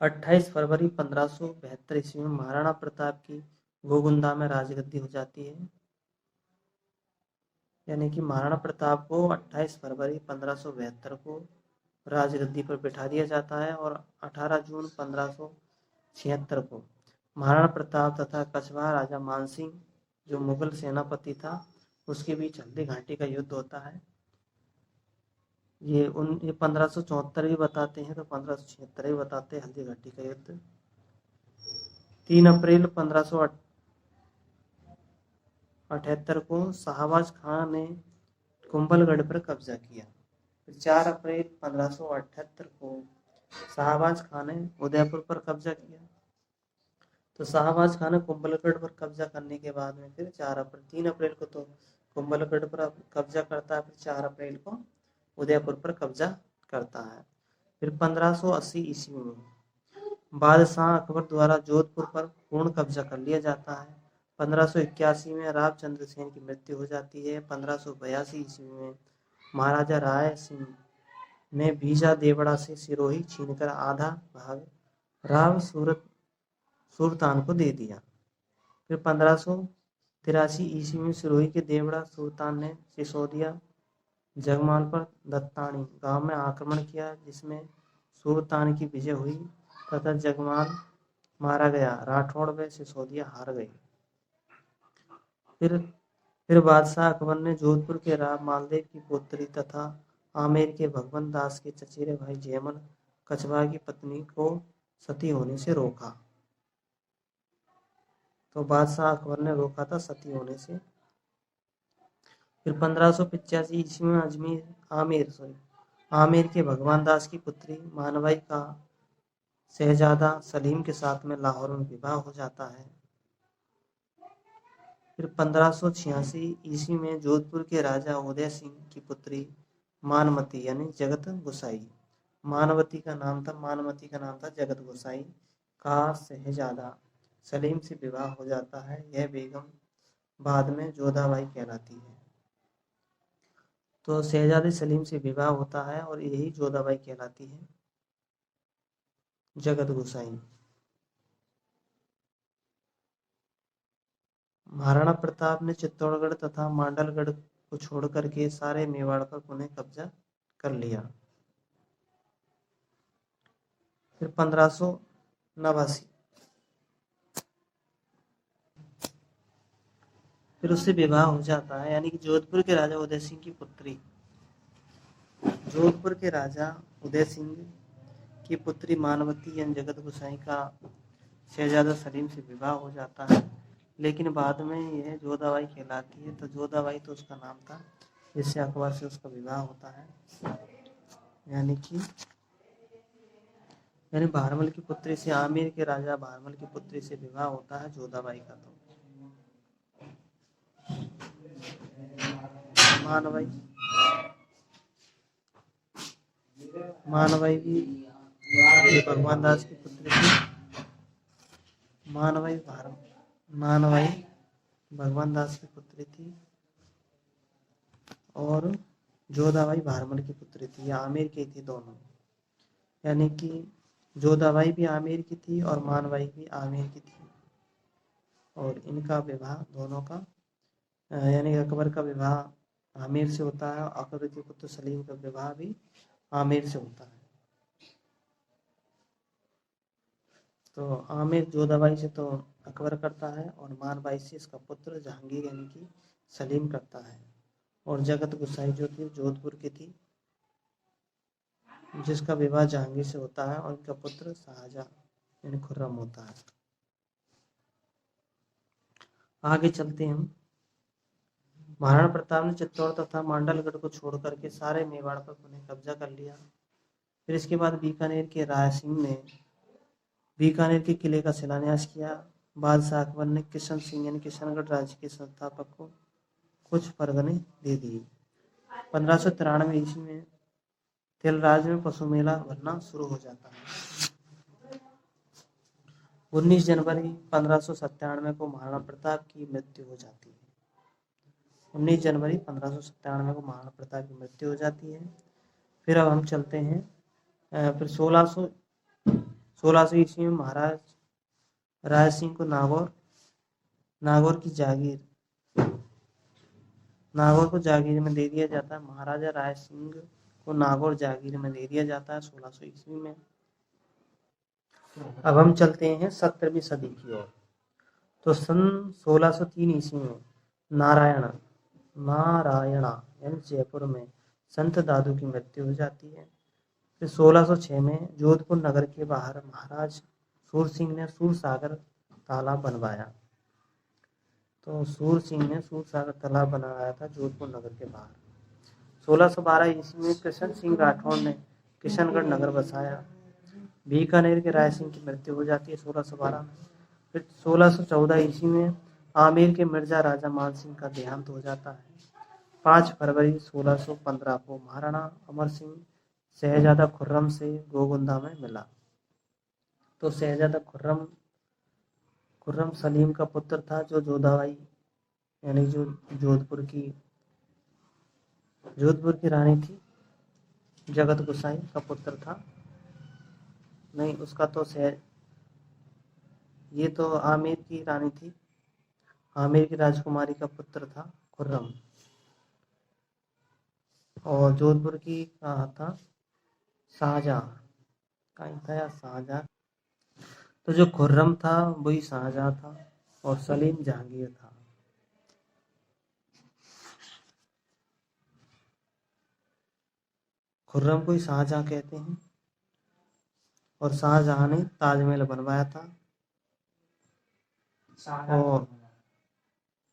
28 फरवरी 1572 ईस्वी में महाराणा प्रताप की गोगुंदा में राजगद्दी हो जाती है। यानी कि महाराणा प्रताप को 28 फरवरी 1572 को राजगद्दी पर बिठा दिया जाता है और 18 जून 1576 को महाराणा प्रताप तथा कछवाहा राजा मानसिंह, जो मुगल सेनापति था, उसके बीच हल्दी घाटी का युद्ध होता है। ये 1574 भी बताते हैं तो 1576 भी बताते हैं हल्दी घाटी का युद्ध। 3 अप्रैल 1578 को शाहबाज खान ने कुंभलगढ़ पर कब्जा किया। फिर 4 अप्रैल 1578 को शाहबाज खान ने उदयपुर पर कब्जा किया। तो शाहबाज खान ने कुंभलगढ़ पर कब्जा करने के बाद में फिर 3 अप्रैल को तो कुंभलगढ़ पर कब्जा करता है, फिर 4 अप्रैल को उदयपुर पर कब्जा करता है। फिर 1580 ईस्वी में बादशाह अकबर द्वारा जोधपुर पर पूर्ण कब्जा कर लिया जाता है। 1581 में राव चंद्रसेन की मृत्यु हो जाती है। 1582 ईस्वी में महाराजा राय सिंह ने भीजा देवड़ा से सिरोही छीनकर आधा भाग राव सुल्तान को दे दिया। फिर 1583 ईस्वी में सिरोही के देवड़ा सुल्तान ने सिसोदिया जगमाल पर दत्तानी गांव में आक्रमण किया, जिसमें सुल्तान की विजय हुई तथा जगमाल मारा गया। राठौड़ व सिसोदिया हार गए। फिर बादशाह अकबर ने जोधपुर के राव मालदेव की पुत्री तथा आमेर के भगवंत दास के चचेरे भाई जयमल कछवाहा की पत्नी को सती होने से रोका। तो बादशाह अकबर ने रोका था सती होने से। फिर 1585 ईस्वी में आमेर के भगवान दास की पुत्री मानबाई का शहजादा सलीम के साथ में लाहौर में विवाह हो जाता है। फिर 1586 ईस्वी में जोधपुर के राजा उदय सिंह की पुत्री मानमती यानी जगत गुसाई मानवती का नाम था जगत गोसाई का शहजादा सलीम से विवाह हो जाता है। यह बेगम बाद में जोधाबाई कहलाती है। तो शहजादे सलीम से विवाह होता है और यही जोधाबाई कहलाती है, जगत गोसाई। महाराणा प्रताप ने चित्तौड़गढ़ तथा मांडलगढ़ को छोड़कर के सारे मेवाड़ पर पुनः कब्जा कर लिया। फिर 1589 फिर उससे विवाह हो जाता है, यानी कि जोधपुर के राजा उदय सिंह की पुत्री, जोधपुर के राजा उदय सिंह की पुत्री मानवती यानी जगत गोसाई का शहजादा सलीम से विवाह हो जाता है। लेकिन बाद में यह जोधाबाई कहलाती है। तो जोधाबाई तो उसका नाम था, जिससे अकबर से उसका विवाह होता है। यानी भारमल की पुत्री से, आमेर के राजा भारमल की पुत्री से विवाह होता है जोधाबाई का। तो मानवाई भी भगवान दास की पुत्री थी। मानवाई भगवान दास की पुत्री थी और जोधाबाई भारमल की पुत्री थी। आमेर की थी दोनों, यानी कि जोधाबाई भी आमेर की थी और मानवाई भी आमेर की थी। और इनका विवाह दोनों का, यानी अकबर का विवाह आमेर से होता है, अकबर के पुत्र सलीम का विवाह भी आमेर से होता है। तो आमेर जोधाबाई से तो अकबर करता है और मानबाई से इसका पुत्र जहांगीर यानी कि सलीम करता है। और जगत गोसाई जो थी जोधपुर की थी, जिसका विवाह जहांगीर से होता है और इनका पुत्र शाहजहां यानी खुर्रम होता है। आगे चलते हैं हम। महाराणा प्रताप ने चित्तौड़ तथा मांडलगढ़ को छोड़ करके सारे मेवाड़ पर पुनः कब्जा कर लिया। फिर इसके बाद बीकानेर के राय सिंह ने बीकानेर के किले का शिलान्यास किया। बादशाह अकबर ने किशन सिंह यानी किशनगढ़ राज्य के संस्थापक को कुछ परगने दे दिए। 1593 ईस्वी में तिलराज में पशु मेला भरना शुरू हो जाता है। 19 जनवरी 1597 को महाराणा प्रताप की मृत्यु हो जाती है। 19 जनवरी 1597 को महाराणा प्रताप की मृत्यु हो जाती है। फिर अब हम चलते हैं, फिर 1600 ईस्वी में महाराज राय सिंह को नागौर को जागीर में दे दिया जाता है। महाराजा राय सिंह को नागौर जागीर में दे दिया जाता है 1600 ईस्वी में। अब हम चलते हैं 17वीं सदी की ओर। तो सन 1603 ईस्वी में नारायणा यानी जयपुर में संत दादू की मृत्यु हो जाती है। फिर 1606 में जोधपुर नगर के बाहर महाराज सूर सिंह ने सूरसागर तालाब बनवाया। तो सूर सिंह ने सूरसागर तालाब बनवाया था जोधपुर नगर के बाहर। 1612 ईस्वी में कृष्ण सिंह राठौर ने किशनगढ़ नगर बसाया। बीकानेर के राय सिंह की मृत्यु हो जाती है 1612 में। फिर 1614 ईस्वी में आमेर के मिर्जा राजा मान सिंह का देहांत हो जाता है। 5 फरवरी 1615 को महाराणा अमर सिंह शहजादा खुर्रम से गोगुंदा में मिला। तो शहजादा खुर्रम सलीम का पुत्र था, जो जोधाबाई यानी जो जोधपुर की रानी थी, जगत गोसाई का पुत्र था। नहीं, उसका तो ये तो आमेर की रानी थी, आमेर की राजकुमारी का पुत्र था खुर्रम। और जोधपुर की कहा था शाहजहां, कहीं था या शाहजहां। तो जो खुर्रम था वही शाहजहां था और सलीम जहांगीर था। खुर्रम को ही शाहजहां कहते हैं और शाहजहां ने ताजमहल बनवाया था। और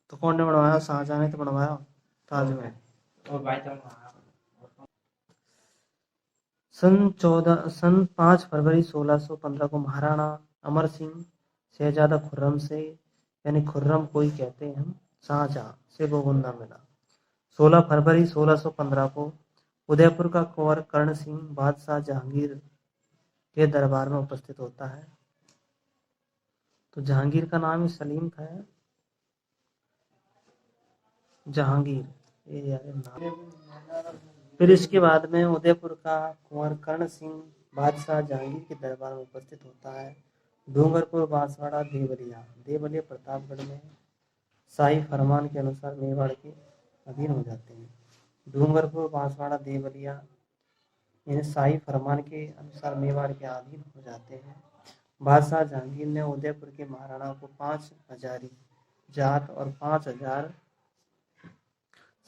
तो कौन ने बनवाया? शाहजहां ने तो बनवाया ताजमहल। सन 5 फरवरी 1615 को महाराणा अमर सिंह शहजादा खुर्रम से, यानी खुर्रम को ही कहते हैं हम, शाहजहां से गोगुंदा मिला। 16 फरवरी 1615 को उदयपुर का कुंवर कर्ण सिंह बादशाह जहांगीर के दरबार में उपस्थित होता है। तो जहांगीर का नाम ही सलीम था, जहांगीर, ये याद है नाम। फिर इसके बाद में उदयपुर का कुंवर कर्ण सिंह बादशाह जहांगीर के दरबार में उपस्थित होता है। डूंगरपुर, बांसवाड़ा, देवरिया। देवरिया प्रतापगढ़ में शाही फरमान के अनुसार मेवाड़ के अधीन हो जाते हैं। डूंगरपुर, बांसवाड़ा, देवरिया इन शाही फरमान के अनुसार मेवाड़ के अधीन हो जाते हैं। बादशाह जहांगीर ने उदयपुर के महाराणा को 5,000 जात और 5,000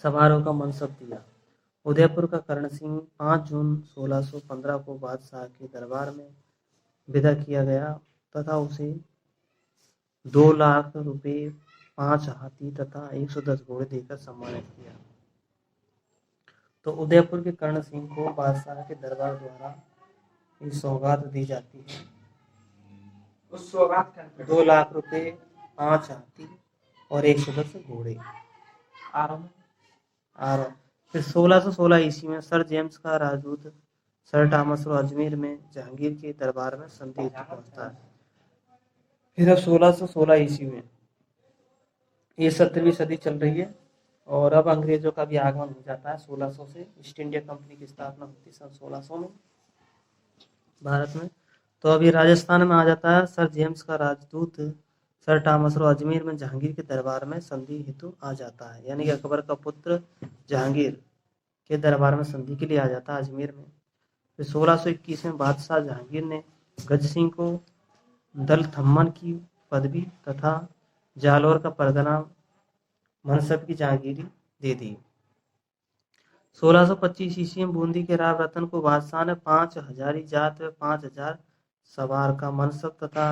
सवारों का मनसब दिया। उदयपुर का कर्ण सिंह 5 जून 1615 को बादशाह के दरबार में विदा किया गया तथा उसे 2 लाख रुपए, 5 हाथी तथा 110 घोड़े देकर सम्मानित किया। तो उदयपुर के कर्ण सिंह को बादशाह के दरबार द्वारा ये सौगात दी जाती है। उस सौगात का 2 लाख रुपए, 5 हाथी और 110 घोड़े। फिर 1616 ईस्वी में सर जेम्स का राजदूत सर टॉमस रो अजमेर में जहांगीर के दरबार में संधि पहुंचता है। फिर अब 1616 ईस्वी में ये 17वीं सदी चल रही है और अब अंग्रेजों का भी आगमन हो जाता है। 1600 से ईस्ट इंडिया कंपनी की स्थापना होती है सन 1600 में भारत में। तो अभी राजस्थान में आ जाता है सर जेम्स का राजदूत सर टॉमस रो अजमेर में जहांगीर के दरबार में संधि हेतु आ जाता है, यानी कि अकबर का पुत्र जहांगीर के दरबार में संधि के लिए आ जाता है अजमेर में। फिर 1621 में बादशाह जहांगीर ने गज सिंह को दल थम्मन की पदवी तथा जालौर का परगना मनसब की जहांगीरी दे दी। 1625 ईस्वी में बूंदी के राव रतन को बादशाह ने 5,000 जात व 5,000 सवार का मनसब तथा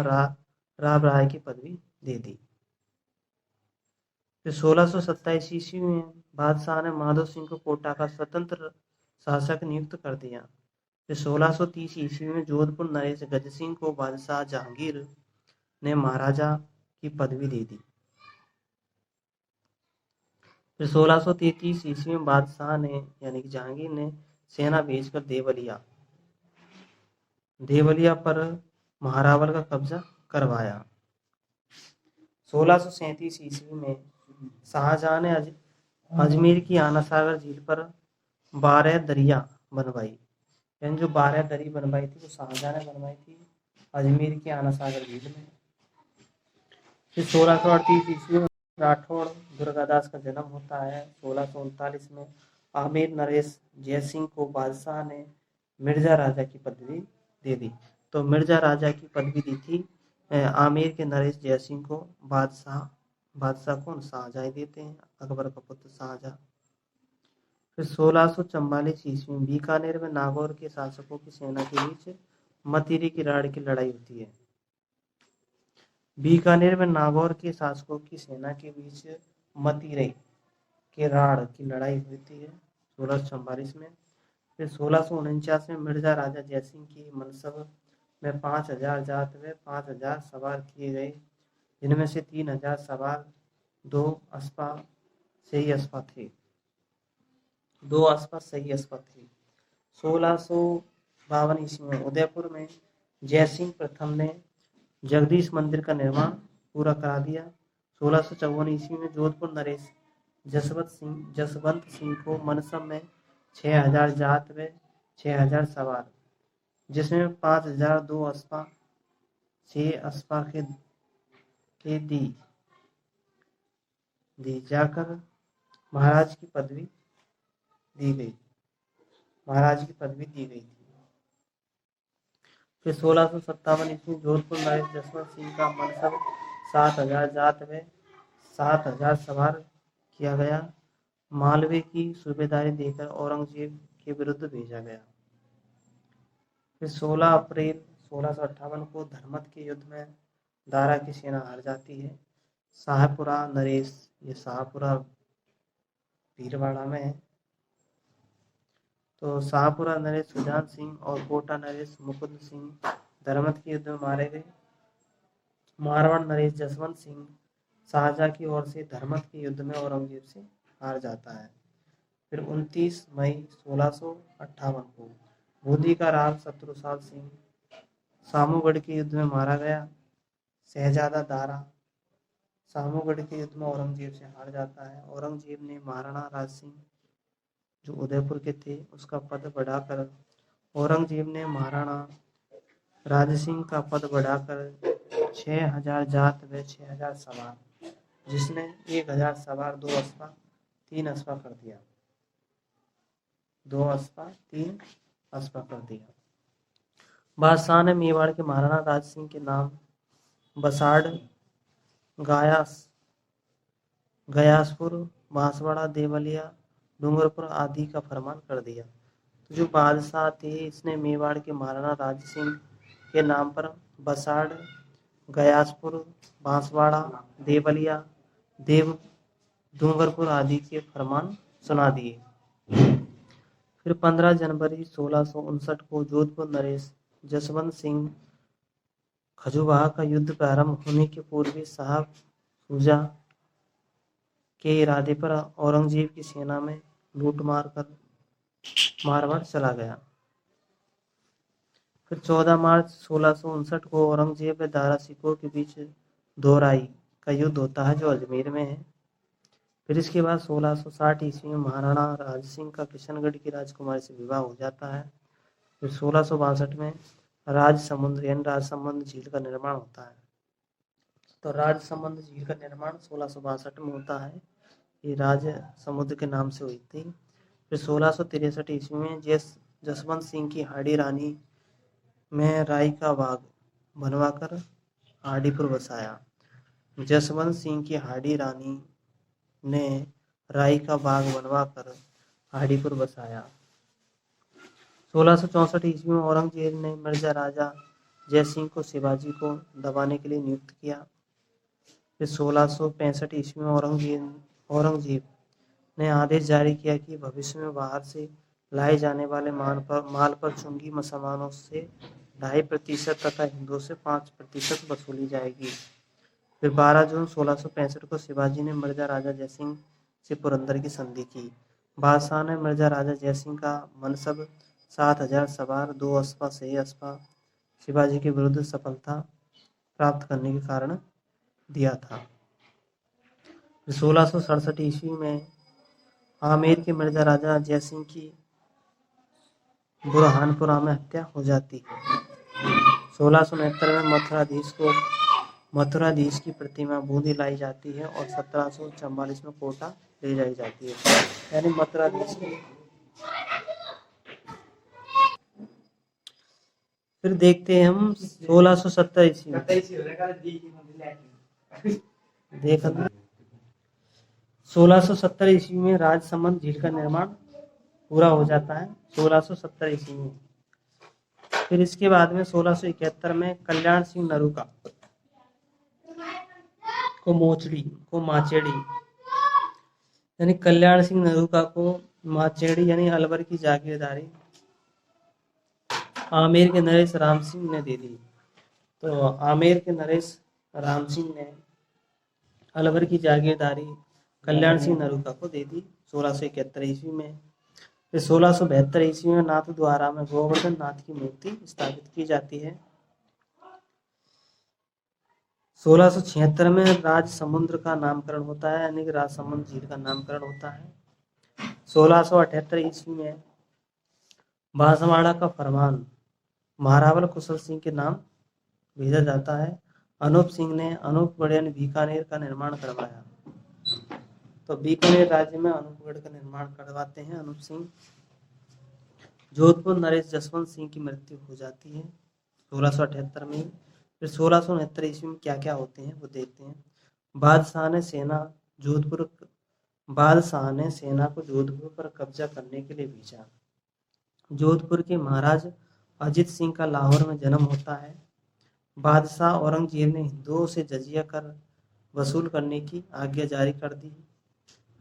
राव राय की पदवी दे दी। फिर 1627 ईस्वी में बादशाह ने माधो सिंह को कोटा का स्वतंत्र शासक नियुक्त कर दिया। फिर 1630 ईस्वी में जोधपुर नरेश गज सिंह को बादशाह जहांगीर ने महाराजा की पदवी दे दी। फिर 1633 ईस्वी में बादशाह ने यानी कि जहांगीर ने सेना भेजकर देवलिया पर महारावल का कब्जा करवाया। 1637 ईस्वी में शाहजहां ने अजमेर की आना सागर झील पर 12 दरिया बनवाई। यानी जो 12 दरी बनवाई थी वो शाहजहां ने बनवाई थी अजमेर की आना सागर झील में। फिर 1638 ईस्वी में राठौड़ दुर्गादास का जन्म होता है। 1639 में आमेर नरेश जयसिंह को बादशाह ने मिर्जा राजा की पदवी दे दी। तो मिर्जा राजा की पदवी दी थी आमेर के नरेश जयसिंह को। बादशाह कौन? शाहजहां देते हैं, अकबर का पुत्र शाहजहां। फिर 1644 ईस्वी में बीकानेर में नागौर के शासकों की सेना के बीच मतीरी की राड़ की लड़ाई होती है। बीकानेर में नागौर के शासकों की सेना के बीच मतीरे के राड़ की लड़ाई होती है 1644 में। फिर 1649 में मिर्जा राजा जयसिंह की मनसब में 5,000 जात व 5,000 सवार किए गए, जिनमें से 3,000 सवार 2 अस्पा सही अस्पा थे। 1652 ईस्वी में उदयपुर में जयसिंह प्रथम ने जगदीश मंदिर का निर्माण पूरा करा दिया। 1654 ईस्वी में जोधपुर नरेश जसवंत सिंह को मनसब में 6,000 जात व 6,000 सवार, जिसमें 5,000 2 अस्पा 6 अस्पा के दी जाकर महाराज की पदवी दी गई थी। फिर 1657 ईस्वी जोधपुर नरेश जसवंत सिंह का मनसब 7,000 जात व 7,000 सवार किया गया। मालवे की सूबेदारी देकर औरंगजेब के विरुद्ध भेजा गया। फिर 16 अप्रैल 1658 को धर्मत के युद्ध में दारा की सेना हार जाती है। शाहपुरा नरेश, ये शाहपुरा भीलवाड़ा में है। तो शाहपुरा नरेश सुजान सिंह और कोटा नरेश मुकुंद सिंह धर्मत के युद्ध में मारे गए। मारवाड़ नरेश जसवंत सिंह शाहजहां की ओर से धर्मत के युद्ध में औरंगजेब से हार जाता है। फिर 29 मई 1658 को बूंदी का राग शत्रुसाल सिंह सामूगढ़ के युद्ध में मारा गया। शहजादा दारा सामूगढ़ के युद्ध में औरंगजेब से हार जाता है। औरंगजेब ने महाराणा राज सिंह जो उदयपुर के थे उसका पद बढ़ाकर औरंगजेब ने महाराणा राज सिंह का पद बढ़ाकर 6000 जात व 6000 सवार, जिसने 1000 सवार 2 अस्पा 3 अस्पा कर दिया, 2 अस्पा 3 अस्पा कर दिया। बादशाह ने मेवाड़ के महाराणा राज सिंह के नाम बसाड़, गयासपुर, बांसवाड़ा, देवलिया, डूंगरपुर आदि का फरमान कर दिया। तो जो बादशाह थे इसने मेवाड़ के महाराणा राज सिंह के नाम पर बसाड़, गयासपुर, बांसवाड़ा, देवलिया, डूंगरपुर आदि के फरमान सुना दिए। फिर 15 जनवरी 1659 को जोधपुर नरेश जसवंत सिंह खजुवाह का युद्ध प्रारंभ होने के पूर्व साहब शुजा के इरादे पर औरंगजेब की सेना में लूटमार कर मारवाड़ चला गया। फिर 14 मार्च 1659 को औरंगजेब व दारा सिकोह के बीच दोराई का युद्ध होता है जो अजमेर में है। फिर इसके बाद 1660 ईस्वी में महाराणा राज सिंह का किशनगढ़ की राजकुमारी से विवाह हो जाता है। फिर 1662 में राजसमंद झील का निर्माण होता है। तो राजसमंद झील का निर्माण 1662 में होता है। ये राज समुद्र के नाम से हुई थी। फिर 1663 ईस्वी में जसवंत सिंह की हाड़ी रानी में राई का बाग बनवाकर हाड़ीपुर बसाया। जसवंत सिंह की हाड़ी रानी ने राई का बाग बनवाकर हाड़ीपुर बसाया। 1664 ईस्वी में औरंगजेब ने मिर्जा राजा जयसिंह को शिवाजी को दबाने के लिए नियुक्त किया। फिर 1665 ईस्वी में औरंगजेब ने आदेश जारी किया कि भविष्य में बाहर से लाए जाने वाले माल पर चुंगी मुसलमानों से 2.5% तथा हिंदुओं से 5% वसूली जाएगी। फिर 12 जून 1665 को शिवाजी ने मिर्जा राजा जयसिंह से पुरंदर की संधि की। बादशाह ने मिर्जा राजा जयसिंह का मनसब 7000 सवार 2 अस्पा 6 अस्पा शिवाजी के विरुद्ध सफलता प्राप्त करने के कारण दिया था। 1667 ईस्वी में आमेर के मिर्जा राजा जयसिंह की बुरहानपुरा में हत्या हो जाती है। 1669 में मथुराधीश की प्रतिमा बूंदी लाई जाती है और 1744 में कोटा ले जाई जाती है। यानी मथुराधीश की। फिर देखते हैं हम 1670 ईस्वी में देखा 1670 ईस्वी में राजसमंद झील का निर्माण पूरा हो जाता है 1670 ईस्वी में। फिर इसके बाद में 1671 में कल्याण सिंह नरूका को माचेड़ी यानी कल्याण सिंह नरूका को माचेड़ी यानी अलवर की जागीरदारी आमेर के नरेश राम सिंह ने दे दी। तो आमेर के नरेश राम सिंह ने अलवर की जागीरदारी कल्याण सिंह नरूका को दे दी 1671 ईस्वी में। फिर 1672 ईस्वी में नाथ द्वारा में गोवर्धन नाथ की मूर्ति स्थापित की जाती है। 1676 में राज समुद्र का नामकरण होता है यानी कि राजसमंद झील का नामकरण होता है। 1678 ईस्वी में बांसवाड़ा का फरमान महारावल कुशल सिंह के नाम भेजा जाता है। अनूप सिंह ने अनूपगढ़ यानी बीकानेर का निर्माण करवाया। तो बीकानेर राज्य में अनूपगढ़ का निर्माण करवाते हैं अनूप सिंह। जोधपुर नरेश जसवंत सिंह की मृत्यु हो जाती है 1678 में। फिर 1669 ईस्वी में क्या क्या होते हैं वो देखते हैं। बादशाह ने सेना को जोधपुर पर कब्जा करने के लिए भेजा। जोधपुर के महाराज अजित सिंह का लाहौर में जन्म होता है। बादशाह औरंगजेब ने हिंदुओं से जजिया कर वसूल करने की आज्ञा जारी कर दी।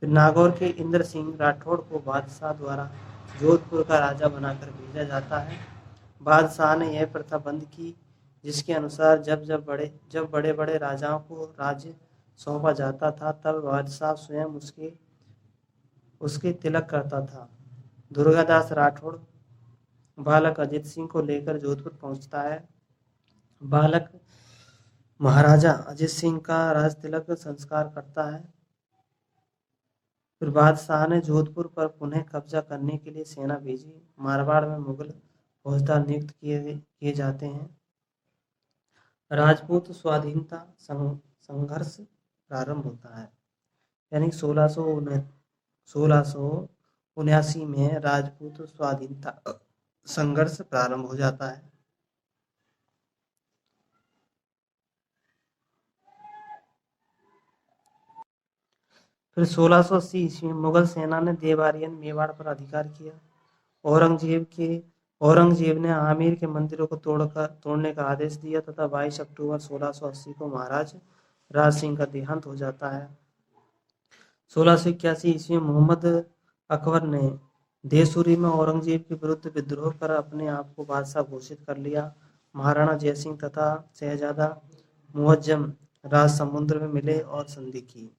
फिर नागौर के इंद्र सिंह राठौड़ को बादशाह द्वारा जोधपुर का राजा बनाकर भेजा जाता है। बादशाह ने यह प्रथा बंद की जिसके अनुसार जब बड़े बड़े राजाओं को राज्य सौंपा जाता था तब बादशाह स्वयं उसके उसके तिलक करता था। दुर्गादास राठौड़ बालक अजित सिंह को लेकर जोधपुर पहुंचता है। बालक महाराजा अजित सिंह का राज तिलक संस्कार करता है। फिर बादशाह ने जोधपुर पर पुनः कब्जा करने के लिए सेना भेजी। मारवाड़ में मुगल फौजदार नियुक्त किए जाते हैं। राजपूत स्वाधीनता संघर्ष प्रारंभ होता है। यानी 1679 में राजपूत स्वाधीनता संघर्ष प्रारंभ हो जाता है। फिर 1680 ईस्वी में मुगल सेना ने देवारियन मेवाड़ पर अधिकार किया। औरंगजेब ने आमेर के मंदिरों को तोड़ने का आदेश दिया तथा 22 अक्टूबर 1680 को महाराज राज सिंह का देहांत हो जाता है। 1681 ईस्वी में मोहम्मद अकबर ने देसूरी में औरंगजेब के विरुद्ध विद्रोह कर अपने आप को बादशाह घोषित कर लिया। महाराणा जयसिंह तथा शहजादा मुअज्जम राज समुद्र में मिले और संधि की।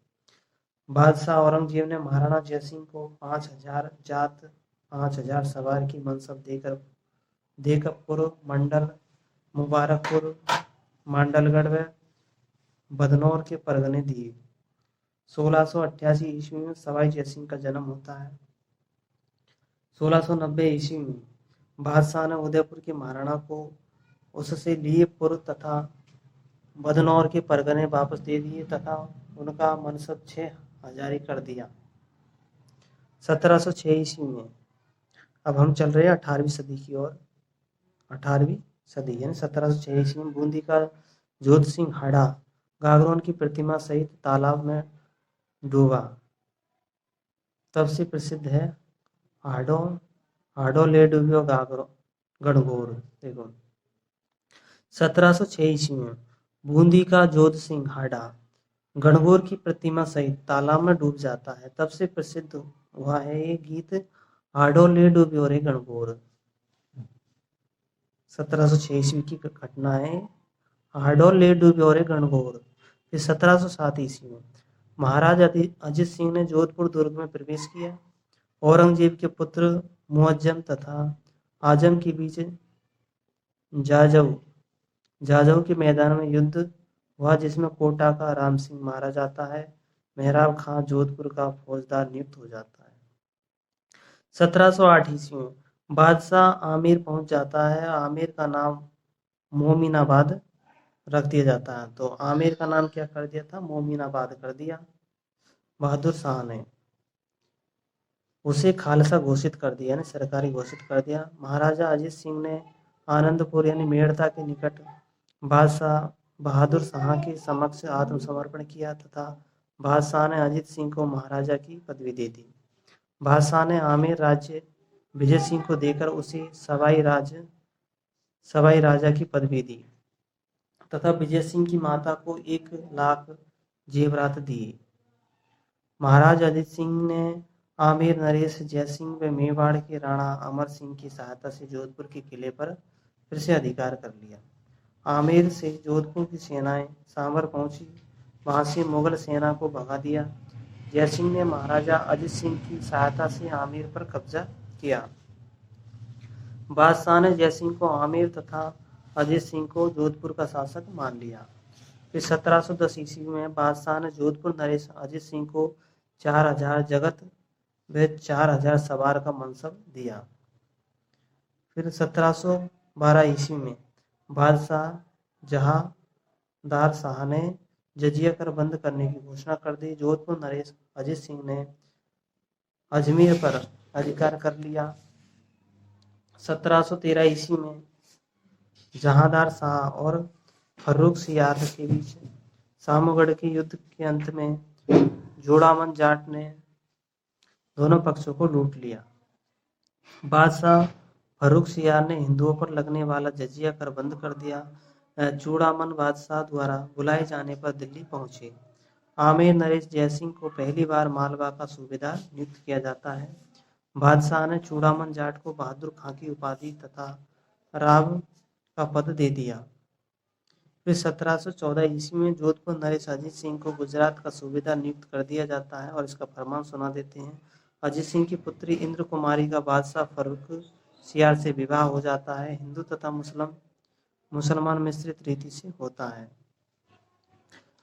बादशाह औरंगजेब ने महाराणा जयसिंह को 5000 सवार की मनसब देकर पूर्व मंडल, मुबारकपुर, मांडलगढ़ व बदनौर के परगने दिए। 1688 ईस्वी में सवाई जयसिंह का जन्म होता है। 1690 ईस्वी में बादशाह ने उदयपुर के महाराणा को उससे लिए पुर तथा बदनौर के परगने वापस दे दिए तथा उनका मनसब 6000 कर दिया। 1706 ईस्वी में अब हम चल रहे हैं 18वीं सदी की ओर। 18वीं सदी यानी 1706 ईस्वी में बूंदी का जोध सिंह हाड़ा गागरोन की प्रतिमा सहित तालाब में डूबा। तब से प्रसिद्ध है हाड़ो ले डूबियो गणगौर। देखो 1706 ईस्वी में बूंदी का जोध सिंह हाड़ा गणगौर की प्रतिमा सहित तालाब में डूब जाता है। तब से प्रसिद्ध हुआ है ये गीत हाड़ो ले डूबियो रे गणगौर। 1706 ईस्वी की घटना है हाड़ो ले डूबियो रे गणगौर। फिर 1707 ईस्वी में महाराज अजित सिंह ने जोधपुर दुर्ग में प्रवेश किया। औरंगजेब के पुत्र मुअज्जम तथा आजम के बीच जाजऊ के मैदान में युद्ध हुआ जिसमें कोटा का राम सिंह मारा जाता है। मेहराब खां जोधपुर का फौजदार नियुक्त हो जाता है। 1708 ईस्वी में बादशाह आमेर पहुंच जाता है। आमेर का नाम मोमिनाबाद रख दिया जाता है। तो आमेर का नाम क्या कर दिया था? मोमिनाबाद कर दिया। बहादुर शाह ने उसे खालसा घोषित कर दिया, यानी सरकारी घोषित कर दिया। महाराजा अजित सिंह ने आनंदपुर यानी मेड़ता के निकट बादशाह बहादुर शाह के समक्ष आत्मसमर्पण किया तथा बादशाह ने अजित सिंह को महाराजा की पदवी दे दी। बादशाह ने आमेर राज्य विजय सिंह को देकर उसे सवाई राजा की पदवी दी तथा विजय सिंह की माता को 1 लाख जेवरात दिए। महाराज अजित सिंह ने आमेर नरेश जयसिंह व मेवाड़ के राणा अमर सिंह की सहायता से जोधपुर के किले पर फिर से अधिकार कर लिया। आमेर से जोधपुर की सेनाएं सांभर पहुंची। वहां से मुगल सेना को भगा दिया। जयसिंह ने महाराजा अजित सिंह की सहायता से आमेर पर कब्जा किया। बादशाह ने जयसिंह को आमेर तथा अजित सिंह को जोधपुर का शासक मान लिया। फिर 1710 ईस्वी में बादशाह ने जोधपुर नरेश अजित सिंह को 4000 जगत व 4000 सवार का मनसब दिया। फिर 1712 ईस्वी में बादशाह जहांदार शाह ने जजिया कर बंद करने की घोषणा कर दी। जोधपुर नरेश अजित सिंह ने अजमेर पर अधिकार कर लिया। 1713 ईस्वी में जहांदार शाह और फर्रुख सियार के बीच सामूगढ़ के युद्ध के अंत में जोड़ामन जाट ने दोनों पक्षों को लूट लिया। बादशाह फर्रुख सियार ने हिंदुओं पर लगने वाला जजिया कर बंद कर दिया। चूड़ामन बादशाह द्वारा बुलाए जाने पर दिल्ली पहुंचे। आमेर नरेश जयसिंह को पहली बार मालवा का सूबेदार नियुक्त किया जाता है। बादशाह ने चूड़ामन जाट को बहादुर खां की उपाधि तथा राव का पद दे दिया। फिर 1714 ईस्वी में जोधपुर नरेश अजित सिंह को गुजरात का सूबेदार नियुक्त कर दिया जाता है और इसका फरमान सुना देते हैं। अजीत सिंह की पुत्री इंद्र कुमारी का बादशाह फर्रुख सियार से विवाह हो जाता है। हिंदू तथा मुसलमान मिश्रित रीति से होता है।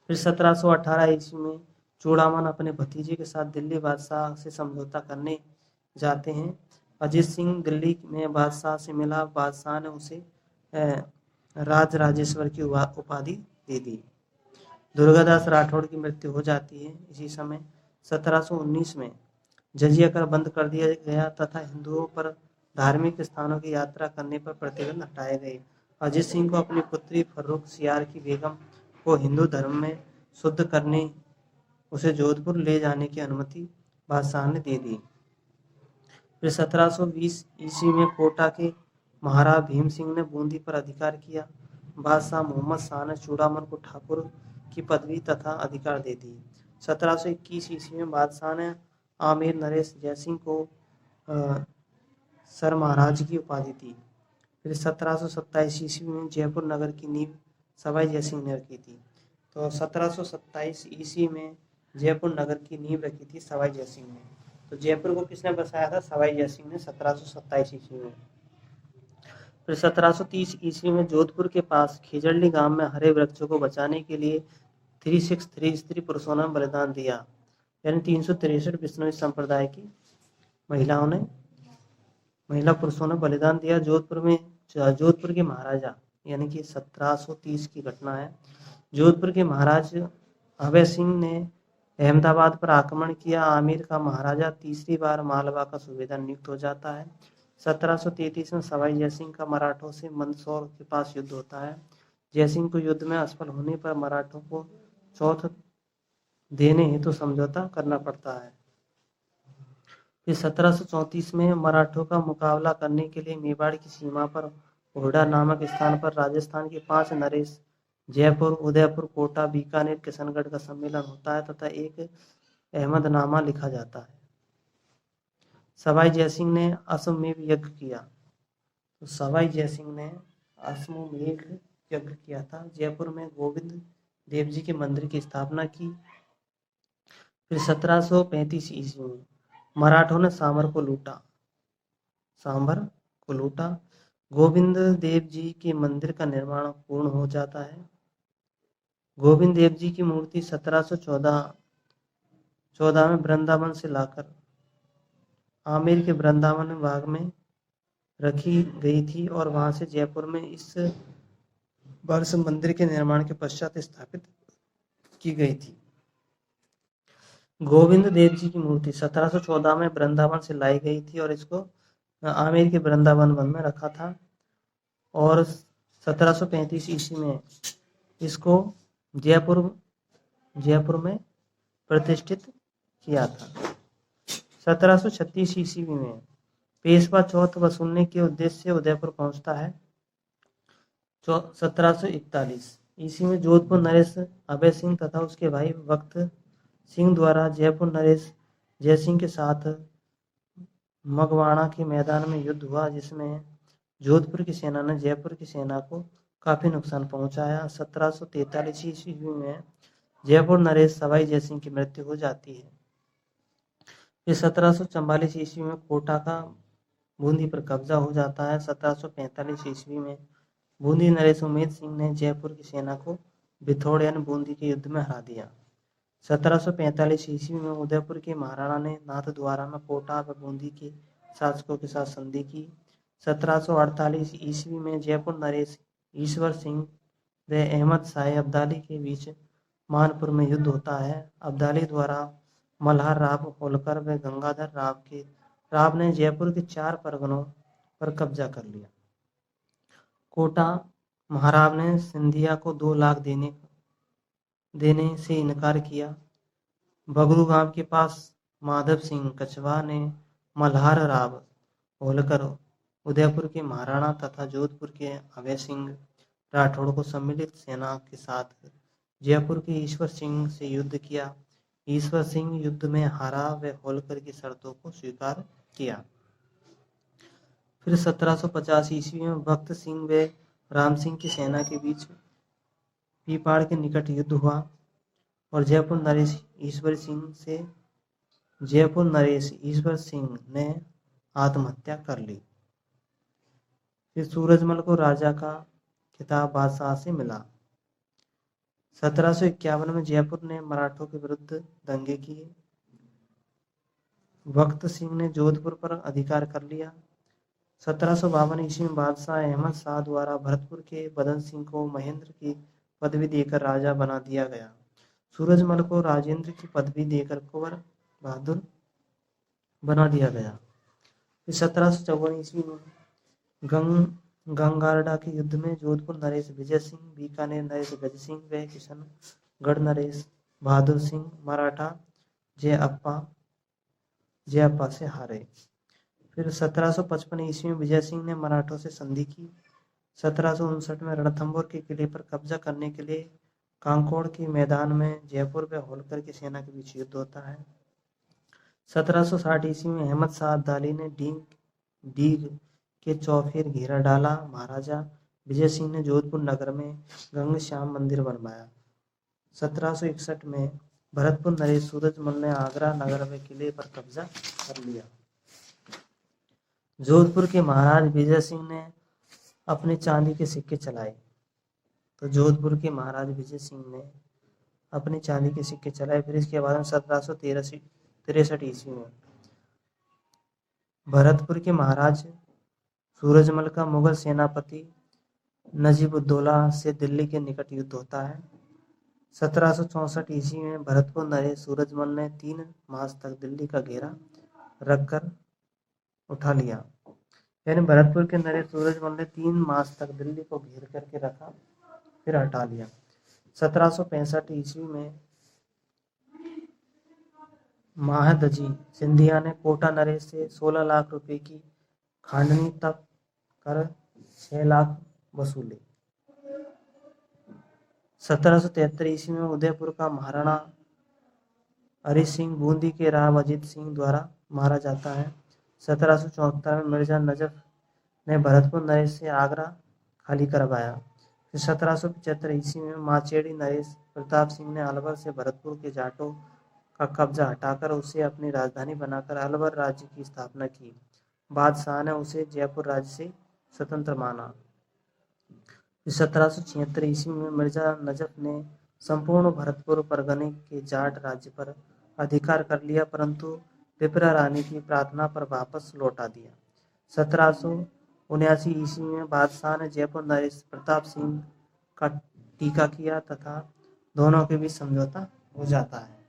फिर 1718 ईस्वी में चूड़ामन अपने भतीजे के साथ दिल्ली बादशाह से समझौता करने जाते हैं। अजीत सिंह दिल्ली में बादशाह से मिला। बादशाह ने उसे राज राजेश्वर की उपाधि दे दी। दुर्गादास राठौड़ की मृत्यु हो जाती है। इसी समय 1719 में जजिया कर बंद कर दिया गया तथा हिंदुओं पर धार्मिक स्थानों की यात्रा करने पर प्रतिबंध हटाए गए। अजीत सिंह को अपनी पुत्री फर्रुख सियार की बेगम को हिंदू धर्म में शुद्ध करने उसे जोधपुर ले जाने की अनुमति बादशाह ने दे दी। फिर 1720 ईस्वी में कोटा के महाराज भीम सिंह ने बूंदी पर अधिकार किया। बादशाह मोहम्मद शाह ने चूड़ामन को ठाकुर की पदवी तथा अधिकार दे दी। 1721 ईस्वी में बादशाह ने आमिर नरेश जयसिंह को सर महाराज की उपाधि दी। फिर 1727 ईस्वी में जयपुर नगर की नींव सवाई जयसिंह ने रखी थी। तो 1727 ईस्वी में जयपुर नगर की नींव रखी थी सवाई जयसिंह ने। तो जयपुर को किसने बसाया था? सवाई जयसिंह ने 1727 ईस्वी में। फिर 1730 ईस्वी में जोधपुर के पास खेजड़ली गांव में हरे वृक्षों को बचाने के लिए 363 स्त्री पुरुषों ने बलिदान दिया। यानी 363 बिश्नोई संप्रदाय की महिला पुरुषों ने बलिदान दिया। जोधपुर के महाराजा, यानी कि 1730 की घटना है। जोधपुर के महाराज अभय सिंह ने अहमदाबाद पर आक्रमण किया। आमिर का महाराजा तीसरी बार मालवा का सूबेदार नियुक्त हो जाता है। 1733 में सवाई जयसिंह का मराठों से मंदसौर के पास युद्ध होता है। जयसिंह को युद्ध में असफल होने पर मराठों को चौथ देने हेतु समझौता करना पड़ता है। फिर 1734 में मराठों का मुकाबला करने के लिए मेवाड़ की सीमा पर ओहड़ा नामक स्थान पर राजस्थान के 5 नरेश जयपुर, उदयपुर, कोटा, बीकानेर, किशनगढ़ का सम्मेलन होता है तथा एक अहमदनामा लिखा जाता है। सवाई जयसिंह ने अश्वमेध यज्ञ किया। तो सवाई जयसिंह ने अश्वमेध यज्ञ किया था। जयपुर में गोविंद देव जी के मंदिर की स्थापना की। फिर 1735 ईस्वी में मराठों ने सांभर को लूटा। गोविंद देव जी के मंदिर का निर्माण पूर्ण हो जाता है। गोविंद देव जी की मूर्ति 1714 में वृंदावन से लाकर आमेर के वृंदावन बाग में रखी गई थी और वहां से जयपुर में इस वर्ष मंदिर के निर्माण के पश्चात स्थापित की गई थी। गोविंद देव जी की मूर्ति 1714 में वृंदावन से लाई गई थी और इसको आमेर के वृंदावन वन में रखा था और 1735 ईस्वी में इसको जयपुर में प्रतिष्ठित किया था। 1736 ईस्वी में पेशवा चौथ वसूलने के उद्देश्य से उदयपुर पहुंचता है। 1741 ईस्वी में जोधपुर नरेश अभय सिंह तथा उसके भाई वक्त सिंह द्वारा जयपुर नरेश जयसिंह के साथ मगवाड़ा के मैदान में युद्ध हुआ, जिसमें जोधपुर की सेना ने जयपुर की सेना को काफी नुकसान पहुंचाया। 1743 ईस्वी में जयपुर नरेश सवाई जयसिंह की मृत्यु हो जाती है। फिर 1744 ईस्वी में कोटा का बूंदी पर कब्जा हो जाता है। 1745 ईस्वी में बूंदी नरेश उमेद सिंह ने जयपुर की सेना को बिथोड़ यानी बूंदी के युद्ध में हरा दिया। 1745 ईस्वी में उदयपुर के महाराणा ने नाथद्वारा में कोटा व बूंदी के शासकों के साथ संधि की। 1748 ईस्वी में जयपुर नरेश ईश्वर सिंह व अहमद शाह अब्दाली के बीच मानपुर में युद्ध होता है। अब्दाली द्वारा मल्हार राव होलकर व गंगाधर राव ने जयपुर के 4 परगनों पर कब्जा कर लिया। कोटा महाराव ने सिंधिया को 2 लाख देने से इनकार किया। बगरू गांव के पास माधव सिंह कछवा ने मल्हार राव होलकर, उदयपुर के महाराणा तथा जोधपुर के अभय सिंह राठौड़ को सम्मिलित सेना के साथ जयपुर के ईश्वर सिंह से युद्ध किया। ईश्वर सिंह युद्ध में हारा व होलकर की शर्तों को स्वीकार किया। फिर 1750 ईस्वी में भक्त सिंह व राम सिंह की सेना के बीच पीपाड़ के निकट युद्ध हुआ और जयपुर नरेश ईश्वर सिंह से जयपुर नरेश ईश्वर सिंह ने आत्महत्या कर ली। फिर सूरजमल को राजा का खिताब बादशाह से मिला। 1751 में जयपुर ने मराठों के विरुद्ध दंगे किए। वक्त सिंह ने जोधपुर पर अधिकार कर लिया। 1752 ईस्वी में बादशाह अहमद शाह द्वारा भरतपुर के बदन सिंह को महेंद्र की पदवी देकर राजा बना दिया गया। सूरजमल को राजेंद्र की पदवी देकर कुंवर बहादुर बना दिया गया। 1754 ईस्वी में गंगारडा के युद्ध में जोधपुर नरेश विजय सिंह, बीकानेर नरेश गज सिंह व किशनगढ़ नरेश बहादुर सिंह मराठा जयप्पा से हारे। फिर 1755 ईस्वी में विजय सिंह ने मराठों से संधि की। 1759 में रणथंभौर के किले पर कब्जा करने के लिए कांकोड़ के मैदान में जयपुर व होलकर की सेना के बीच युद्ध होता है। 1760 ईस्वी में अहमद शाह अब्दाली ने डीग के चौफेर घेरा डाला। महाराजा विजय सिंह ने जोधपुर नगर में गंग श्याम मंदिर बनवाया। 1761 में भरतपुर नरेश सूरजमल ने आगरा नगर व किले पर कब्जा कर लिया। जोधपुर के महाराज विजय सिंह ने अपने चांदी के सिक्के चलाए। तो जोधपुर के महाराज विजय सिंह ने अपने चांदी के सिक्के चलाए। फिर इसके बाद 1763 ईस्वी में भरतपुर के महाराज सूरजमल का मुगल सेनापति नजीबुद्दौला से दिल्ली के निकट युद्ध होता है। 1764 ईस्वी में भरतपुर नरेश सूरजमल ने 3 मास तक दिल्ली का घेरा रखकर उठा लिया। यानी भरतपुर के नरेश सूरजमल ने 3 मास तक दिल्ली को घेर करके रखा, फिर हटा लिया। 1765 ईस्वी में महादजी सिंधिया ने कोटा नरेश से 16 लाख रुपए की खांडनी तक कर 6 लाख वसूले। 1773 ईस्वी में उदयपुर का महाराणा हरि सिंह बूंदी के राव अजीत सिंह द्वारा मारा जाता है। 1774 में मिर्जा नजफ ने भरतपुर नरेश से आगरा खाली करवाया। फिर 1775 ईस्वी में माचेड़ी नरेश प्रताप सिंह ने अलवर से भरतपुर के जाटों का कब्जा हटाकर उसे अपनी राजधानी बनाकर अलवर राज्य की स्थापना की। बादशाह ने उसे जयपुर राज्य से स्वतंत्र माना। 1776 ईस्वी में मिर्जा नजफ ने संपूर्ण भरतपुर परगने के जाट राज्य पर अधिकार कर लिया, परंतु पिपरा रानी की प्रार्थना पर वापस लौटा दिया। 1779 ईस्वी में बादशाह ने जयपुर नरेश प्रताप सिंह का टीका किया तथा दोनों के बीच समझौता हो जाता है।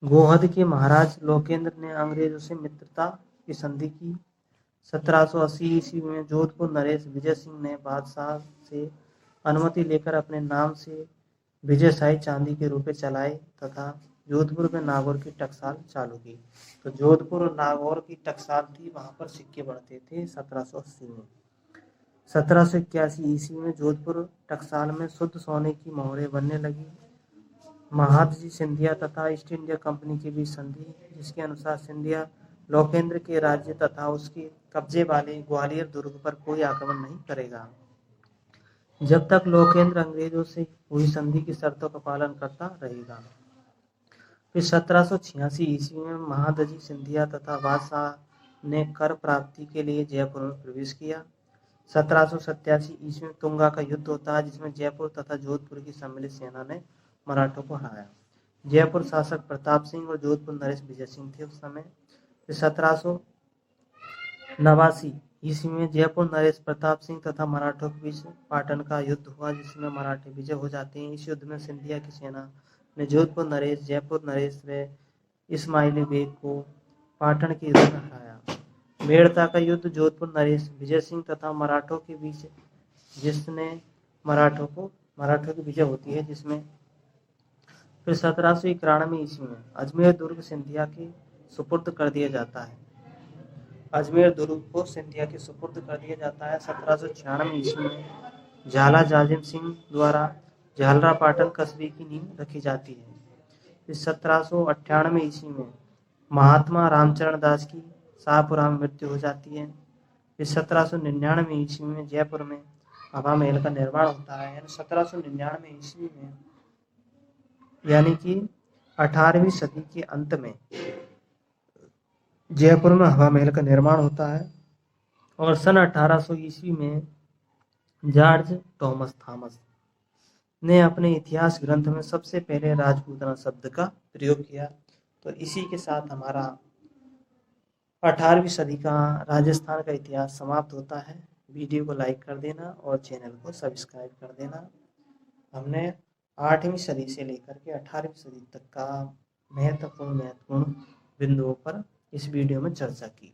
गोहद के महाराज लोकेंद्र ने अंग्रेजों से मित्रता की संधि की। 1780 ईस्वी में जोधपुर नरेश विजय सिंह ने बादशाह से अनुमति लेकर अपने नाम से विजयशाही चांदी के रुपए चलाए तथा जोधपुर में नागौर की टकसाल चालू की। तो जोधपुर और नागौर की टकसाल थी, वहां पर सिक्के बढ़ते थे 1780 में। 1781 ईस्वी में जोधपुर टकसाल में शुद्ध सोने की मोहरें बनने लगी। महादजी सिंधिया तथा ईस्ट इंडिया कंपनी के बीच संधि, जिसके अनुसार सिंधिया लोकेंद्र के राज्य तथा उसके कब्जे वाले ग्वालियर दुर्ग पर कोई आक्रमण नहीं करेगा जब तक लोकेंद्र अंग्रेजों से हुई संधि की शर्तों का पालन करता रहेगा। फिर 1786 ईस्वी में महादजी सिंधिया तथा बादशाह ने कर प्राप्ति के लिए जयपुर में प्रवेश किया। 1787 ईस्वी में तुंगा का युद्ध होता है, जिसमें जयपुर तथा जोधपुर की सम्मिलित सेना ने मराठों को हराया। जयपुर शासक प्रताप सिंह और जोधपुर नरेश विजय सिंह थे उस समय। 1789 ईस्वी में जयपुर नरेश प्रताप सिंह तथा मराठों के बीच पाटन का युद्ध हुआ, जिसमें मराठे विजय हो जाते हैं। इस युद्ध में सिंधिया की सेना ने जोधपुर नरेश, जयपुर नरेश व इस्माइली बेग को पाटन के युद्ध में हराया। मेड़ता का युद्ध जोधपुर नरेश विजय सिंह तथा मराठों के बीच, जिसने मराठों की विजय होती है, जिसमें फिर 1791 ईस्वी में अजमेर दुर्ग सिंधिया के सुपुर्द कर दिया जाता है। अजमेर दुर्ग को सिंधिया के सुपुर्द कर दिया जाता है। 1796 ईस्वी में झाला जाजिम सिंह द्वारा झालरा पाटन कस्बे की नींव रखी जाती है। फिर 1798 ईस्वी में महात्मा रामचरण दास की शाहपुरा में मृत्यु हो जाती है। फिर 1799 ईस्वी में जयपुर में हवा महल का निर्माण होता है। 1799 ईस्वी में यानी कि 18वीं सदी के अंत में जयपुर में हवा महल का निर्माण होता है और सन 1800 ईस्वी में जॉर्ज थॉमस ने अपने इतिहास ग्रंथ में सबसे पहले राजपूतना शब्द का प्रयोग किया। तो इसी के साथ हमारा 18वीं सदी का राजस्थान का इतिहास समाप्त होता है। वीडियो को लाइक कर देना और चैनल को सब्सक्राइब कर देना। हमने 8वीं सदी से लेकर के 18वीं सदी तक का महत्वपूर्ण बिंदुओं पर इस वीडियो में चर्चा की।